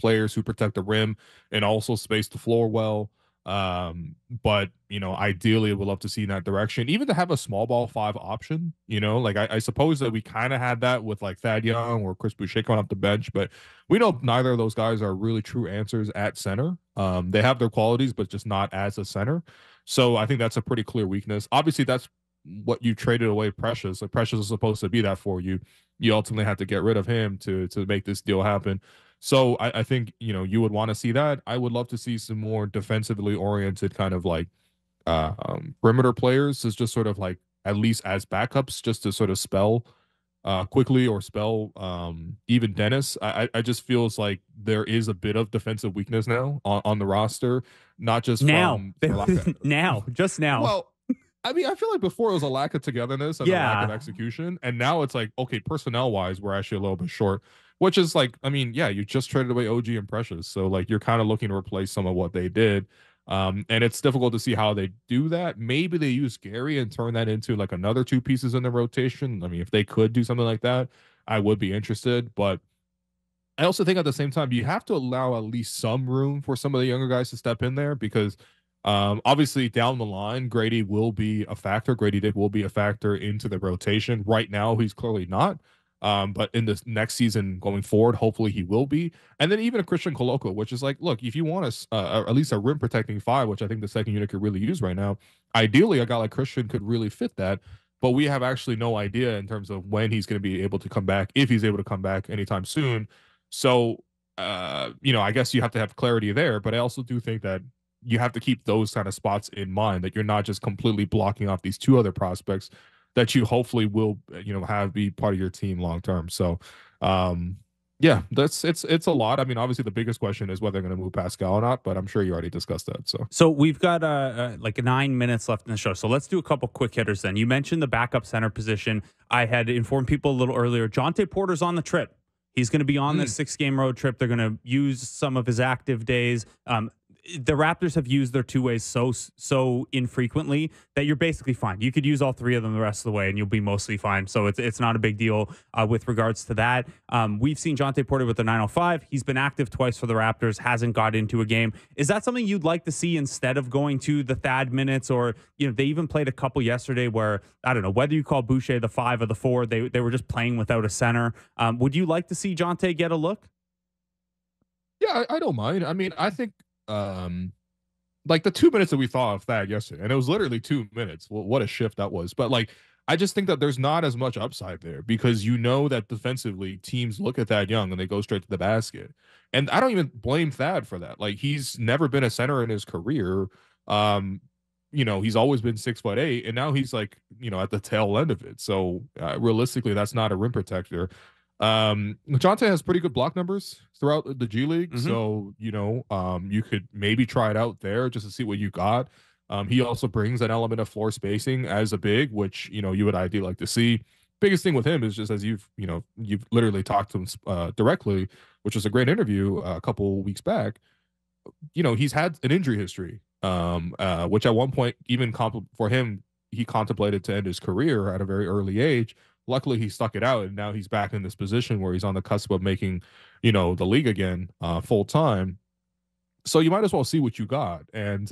players who protect the rim and also space the floor well. But ideally I would love to see in that direction, even to have a small ball 5 option. Like I suppose that we kind of had that with like Thad Young or Chris Boucher coming off the bench, but we know neither of those guys are really true answers at center. They have their qualities, but just not as a center. So I think that's a pretty clear weakness. Obviously that's what you traded away Precious. Like Precious is supposed to be that for you. You ultimately had to get rid of him to make this deal happen. So I think, you would want to see that. I would love to see some more defensively oriented kind of like perimeter players, is just sort of like at least as backups, just to sort of spell Quickley or spell even Dennis. I just feels like there is a bit of defensive weakness now on the roster, not just now. Just now. Well, I mean, I feel like before it was a lack of togetherness and a lack of execution, and now it's like, okay, personnel wise, we're actually a little bit short. Which is like, I mean, yeah, you just traded away OG and Precious. So like you're kind of looking to replace some of what they did. And it's difficult to see how they do that. Maybe they use Gary and turn that into like another 2 pieces in the rotation. I mean, if they could do something like that, I would be interested. But I also think at the same time, you have to allow at least some room for some of the younger guys to step in there, because obviously down the line, Grady will be a factor. Grady Dick will be a factor into the rotation. Right now, he's clearly not. But in this next season going forward, hopefully he will be. And then even a Christian Coloco, which is like, look, if you want at least a rim protecting 5, which I think the second unit could really use right now, ideally a guy like Christian could really fit that. But we have actually no idea in terms of when he's going to be able to come back, if he's able to come back anytime soon. So, I guess you have to have clarity there. But I also do think that you have to keep those kind of spots in mind, that you're not just completely blocking off these 2 other prospects that you hopefully will, have be part of your team long term. So, Yeah, it's a lot. I mean, obviously the biggest question is whether they're going to move Pascal or not, but I'm sure you already discussed that. So we've got like 9 minutes left in the show. So let's do a couple quick hitters then. You mentioned the backup center position. I had informed people a little earlier. Jonte Porter's on the trip. He's going to be on this 6-game road trip. They're going to use some of his active days. The Raptors have used their two ways so infrequently that you're basically fine. You could use all three of them the rest of the way, and you'll be mostly fine. So it's not a big deal with regards to that. We've seen Jonte Porter with the 905. He's been active twice for the Raptors, hasn't got into a game. Is that something you'd like to see instead of going to the Thad minutes? Or, you know, they even played a couple yesterday where, I don't know, whether you call Boucher the 5 or the 4, they were just playing without a center. Would you like to see Jonte get a look? Yeah, I don't mind. I mean, I think like the 2 minutes that we saw of Thad yesterday, and it was literally 2 minutes. Well, what a shift that was. But like, I just think that there's not as much upside there because you know that defensively teams look at Thad Young and they go straight to the basket. And I don't even blame Thad for that. Like, he's never been a center in his career. You know, he's always been 6'8", and now he's like, you know, at the tail end of it. So realistically, that's not a rim protector. Jonte has pretty good block numbers throughout the G League, so you know, you could maybe try it out there just to see what you got. He also brings an element of floor spacing as a big, which, you know, you would ideally like to see. Biggest thing with him is just, as you've literally talked to him directly, which was a great interview a couple weeks back. You know, he's had an injury history, which at one point, even for him, he contemplated to end his career at a very early age. Luckily, he stuck it out, and now he's back in this position where he's on the cusp of making, you know, the league again full time. So you might as well see what you got. And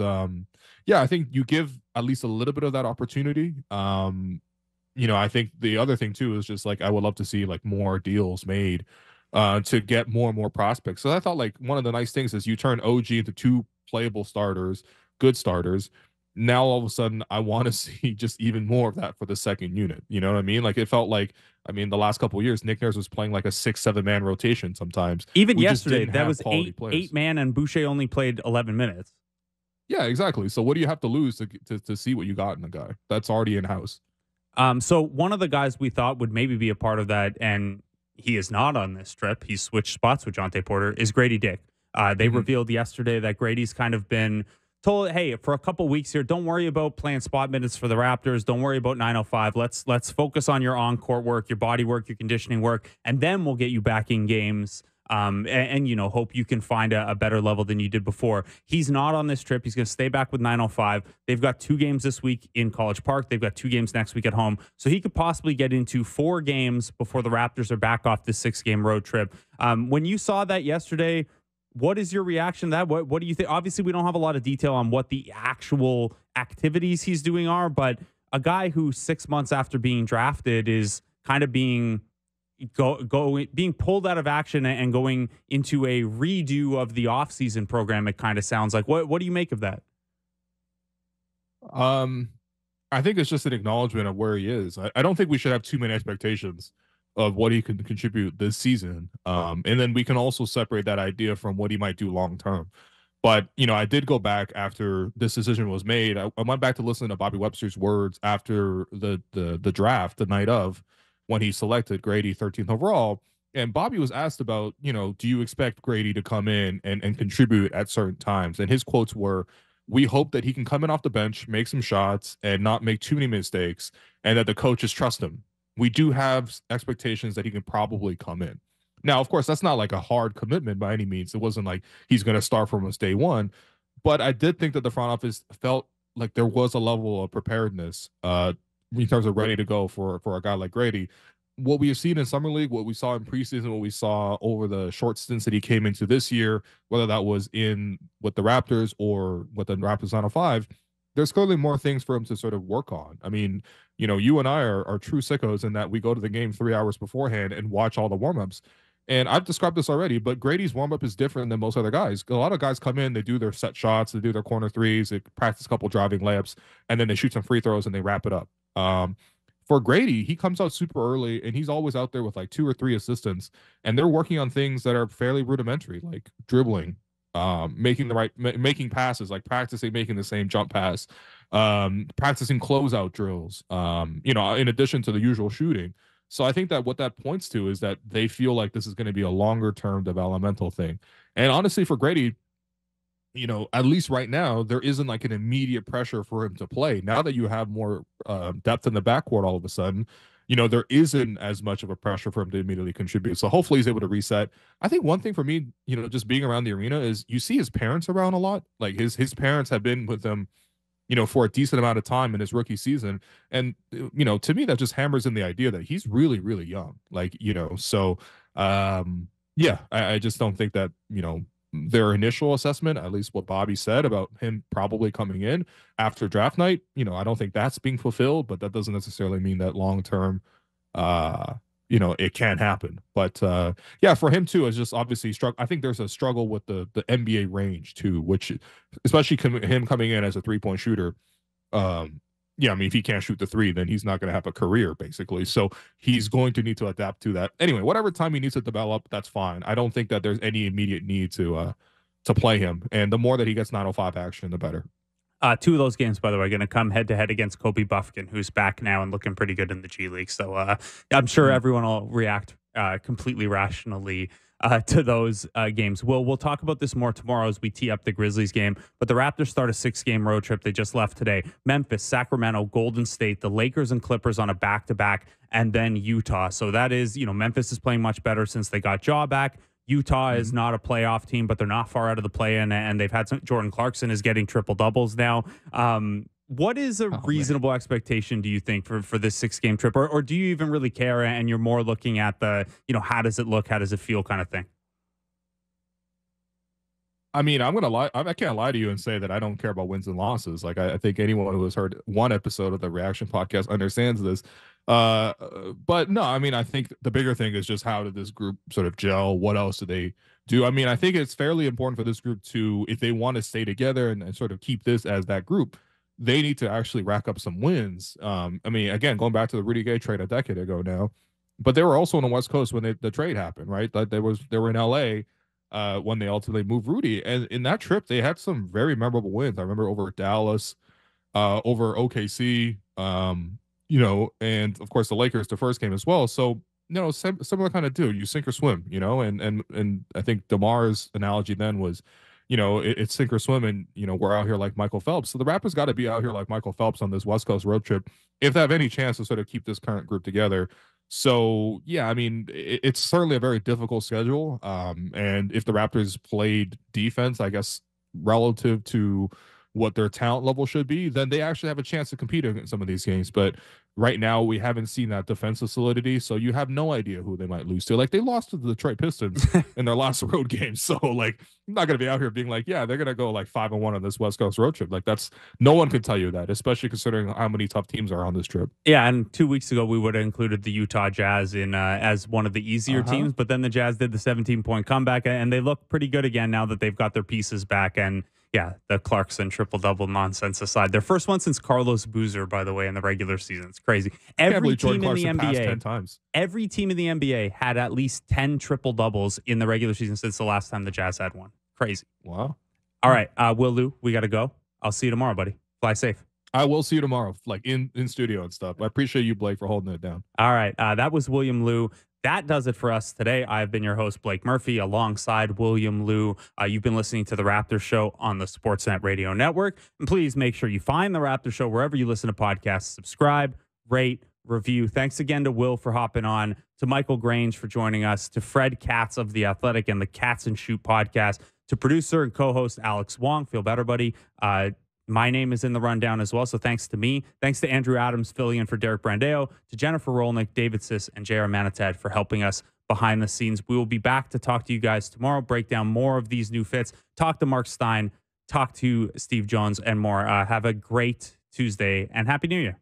yeah, I think you give at least a little bit of that opportunity. You know, I think the other thing too is just like, I would love to see like more deals made to get more and more prospects. So I thought like one of the nice things is you turn OG into 2 playable starters, good starters. Now all of a sudden I want to see just even more of that for the second unit. You know what I mean? Like, it felt like, I mean, the last couple of years, Nick Nurse was playing like a 6-7 man rotation sometimes. Even yesterday, that was 8 man, and Boucher only played 11 minutes. Yeah, exactly. So what do you have to lose to see what you got in a guy that's already in house? So one of the guys we thought would maybe be a part of that, and he is not on this trip, he's switched spots with Jonte Porter, is Grady Dick. They revealed yesterday that Grady's kind of been told, hey, for a couple weeks here, don't worry about playing spot minutes for the Raptors. Don't worry about 905. Let's focus on your on-court work, your body work, your conditioning work, and then we'll get you back in games. And you know, hope you can find a better level than you did before. He's not on this trip. He's going to stay back with 905. They've got 2 games this week in College Park. They've got 2 games next week at home. So he could possibly get into 4 games before the Raptors are back off this 6-game road trip. When you saw that yesterday, what is your reaction to that? What do you think? Obviously, we don't have a lot of detail on what the actual activities he's doing are, but a guy who 6 months after being drafted is kind of being pulled out of action and going into a redo of the offseason program, it kind of sounds like. What do you make of that? I think it's just an acknowledgement of where he is. I don't think we should have too many expectations of what he can contribute this season. And then we can also separate that idea from what he might do long term. But, you know, I did go back after this decision was made. I went back to listen to Bobby Webster's words after the draft, the night of, when he selected Grady 13th overall. And Bobby was asked about, you know, do you expect Grady to come in and contribute at certain times? And his quotes were, we hope that he can come in off the bench, make some shots, and not make too many mistakes, and that the coaches trust him. We do have expectations that he can probably come in. Now, of course, that's not like a hard commitment by any means. It wasn't like he's going to start from us day one. But I did think that the front office felt like there was a level of preparedness in terms of ready to go for a guy like Grady. What we have seen in Summer League, what we saw in preseason, what we saw over the short stints that he came into this year, whether that was in with the Raptors or with the Raptors 905, there's clearly more things for him to sort of work on. I mean, you know, you and I are true sickos in that we go to the game 3 hours beforehand and watch all the warmups. And I've described this already, but Grady's warm-up is different than most other guys. A lot of guys come in, they do their set shots, they do their corner threes, they practice a couple driving layups, and then they shoot some free throws and they wrap it up. For Grady, he comes out super early and he's always out there with like 2 or 3 assistants, and they're working on things that are fairly rudimentary, like dribbling, making passes, like practicing making the same jump pass, practicing closeout drills, you know, in addition to the usual shooting. So I think that what that points to is that they feel like this is going to be a longer term developmental thing. And honestly, for Grady, at least right now, there isn't like an immediate pressure for him to play. Now that you have more depth in the backcourt all of a sudden, there isn't as much of a pressure for him to immediately contribute. So hopefully he's able to reset. I think one thing for me, just being around the arena is you see his parents around a lot. Like his parents have been with him, for a decent amount of time in his rookie season. And, to me, that just hammers in the idea that he's really, really young. Like, so yeah, I just don't think that, their initial assessment, at least what Bobby said about him probably coming in after draft night, I don't think that's being fulfilled, but that doesn't necessarily mean that long term, it can happen. But yeah, for him too, is just obviously struggle. I think there's a struggle with the NBA range too, which especially him coming in as a 3-point shooter. Yeah, I mean, if he can't shoot the three, then he's not going to have a career, basically. So he's going to need to adapt to that. Anyway, whatever time he needs to develop, that's fine. I don't think that there's any immediate need to play him. And the more that he gets 905 action, the better. 2 of those games, by the way, are going to come head-to-head against Kobe Buffkin, who's back now and looking pretty good in the G League. So I'm sure everyone will react completely rationally to those games. We'll talk about this more tomorrow as we tee up the Grizzlies game. But the Raptors start a 6-game road trip. They just left today. Memphis, Sacramento, Golden State, the Lakers and Clippers on a back-to-back, and then Utah. So that is, Memphis is playing much better since they got Ja back. Utah is not a playoff team, but they're not far out of the play-in, and they've had Jordan Clarkson is getting triple-doubles now. What is a reasonable expectation, do you think, for this 6-game trip? Or do you even really care, and you're more looking at the, how does it look, how does it feel kind of thing? I mean, I'm gonna lie. I can't lie to you and say that I don't care about wins and losses. Like I think anyone who has heard one episode of the Reaction Podcast understands this. But no, I mean, I think the bigger thing is just how did this group sort of gel? What else do they do? I mean, I think it's fairly important for this group to, if they want to stay together and sort of keep this as that group, they need to actually rack up some wins. I mean, again, going back to the Rudy Gay trade a decade ago now, but they were also on the West Coast when the trade happened, right? Like they were in LA when they ultimately moved Rudy. And in that trip, they had some very memorable wins. I remember over Dallas, over OKC, and of course the Lakers, the first game as well. So, similar kind of deal. You sink or swim, and I think DeMar's analogy then was, it's sink or swim, and, we're out here like Michael Phelps. So the Raptors got to be out here like Michael Phelps on this West Coast road trip if they have any chance to sort of keep this current group together. So, yeah, I mean, it's certainly a very difficult schedule. And if the Raptors played defense, I guess, relative to what their talent level should be, then they actually have a chance to compete in some of these games. But right now, we haven't seen that defensive solidity, so you have no idea who they might lose to. Like, they lost to the Detroit Pistons in their last road game. So, like, I'm not going to be out here being like, yeah, they're going to go like 5-1 on this West Coast road trip. Like, that's no one can tell you that, especially considering how many tough teams are on this trip. Yeah, and 2 weeks ago, we would have included the Utah Jazz in as one of the easier teams, but then the Jazz did the 17-point comeback, and they look pretty good again now that they've got their pieces back. And yeah, the Clarkson triple-double nonsense aside. Their first one since Carlos Boozer, by the way, in the regular season. It's crazy. Every team in the NBA, 10 times. Every team in the NBA had at least 10 triple-doubles in the regular season since the last time the Jazz had one. Crazy. Wow. All right, Will Lou, we got to go. I'll see you tomorrow, buddy. Fly safe. I will see you tomorrow, like in studio and stuff. I appreciate you, Blake, for holding it down. All right, that was William Lou. That does it for us today. I've been your host, Blake Murphy, alongside William Lou. You've been listening to The Raptors Show on the Sportsnet Radio Network. And please make sure you find The Raptors Show wherever you listen to podcasts. Subscribe, rate, review. Thanks again to Will for hopping on, to Michael Grange for joining us, to Fred Katz of The Athletic and the Katz and Shoot podcast, to producer and co-host Alex Wong. Feel better, buddy. My name is in the rundown as well, so thanks to me. Thanks to Andrew Adams filling in for Derek Brandeo, to Jennifer Rolnick, David Sis, and J.R. Manited for helping us behind the scenes. We will be back to talk to you guys tomorrow, break down more of these new fits, talk to Mark Stein, talk to Steve Jones, and more. Have a great Tuesday, and Happy New Year.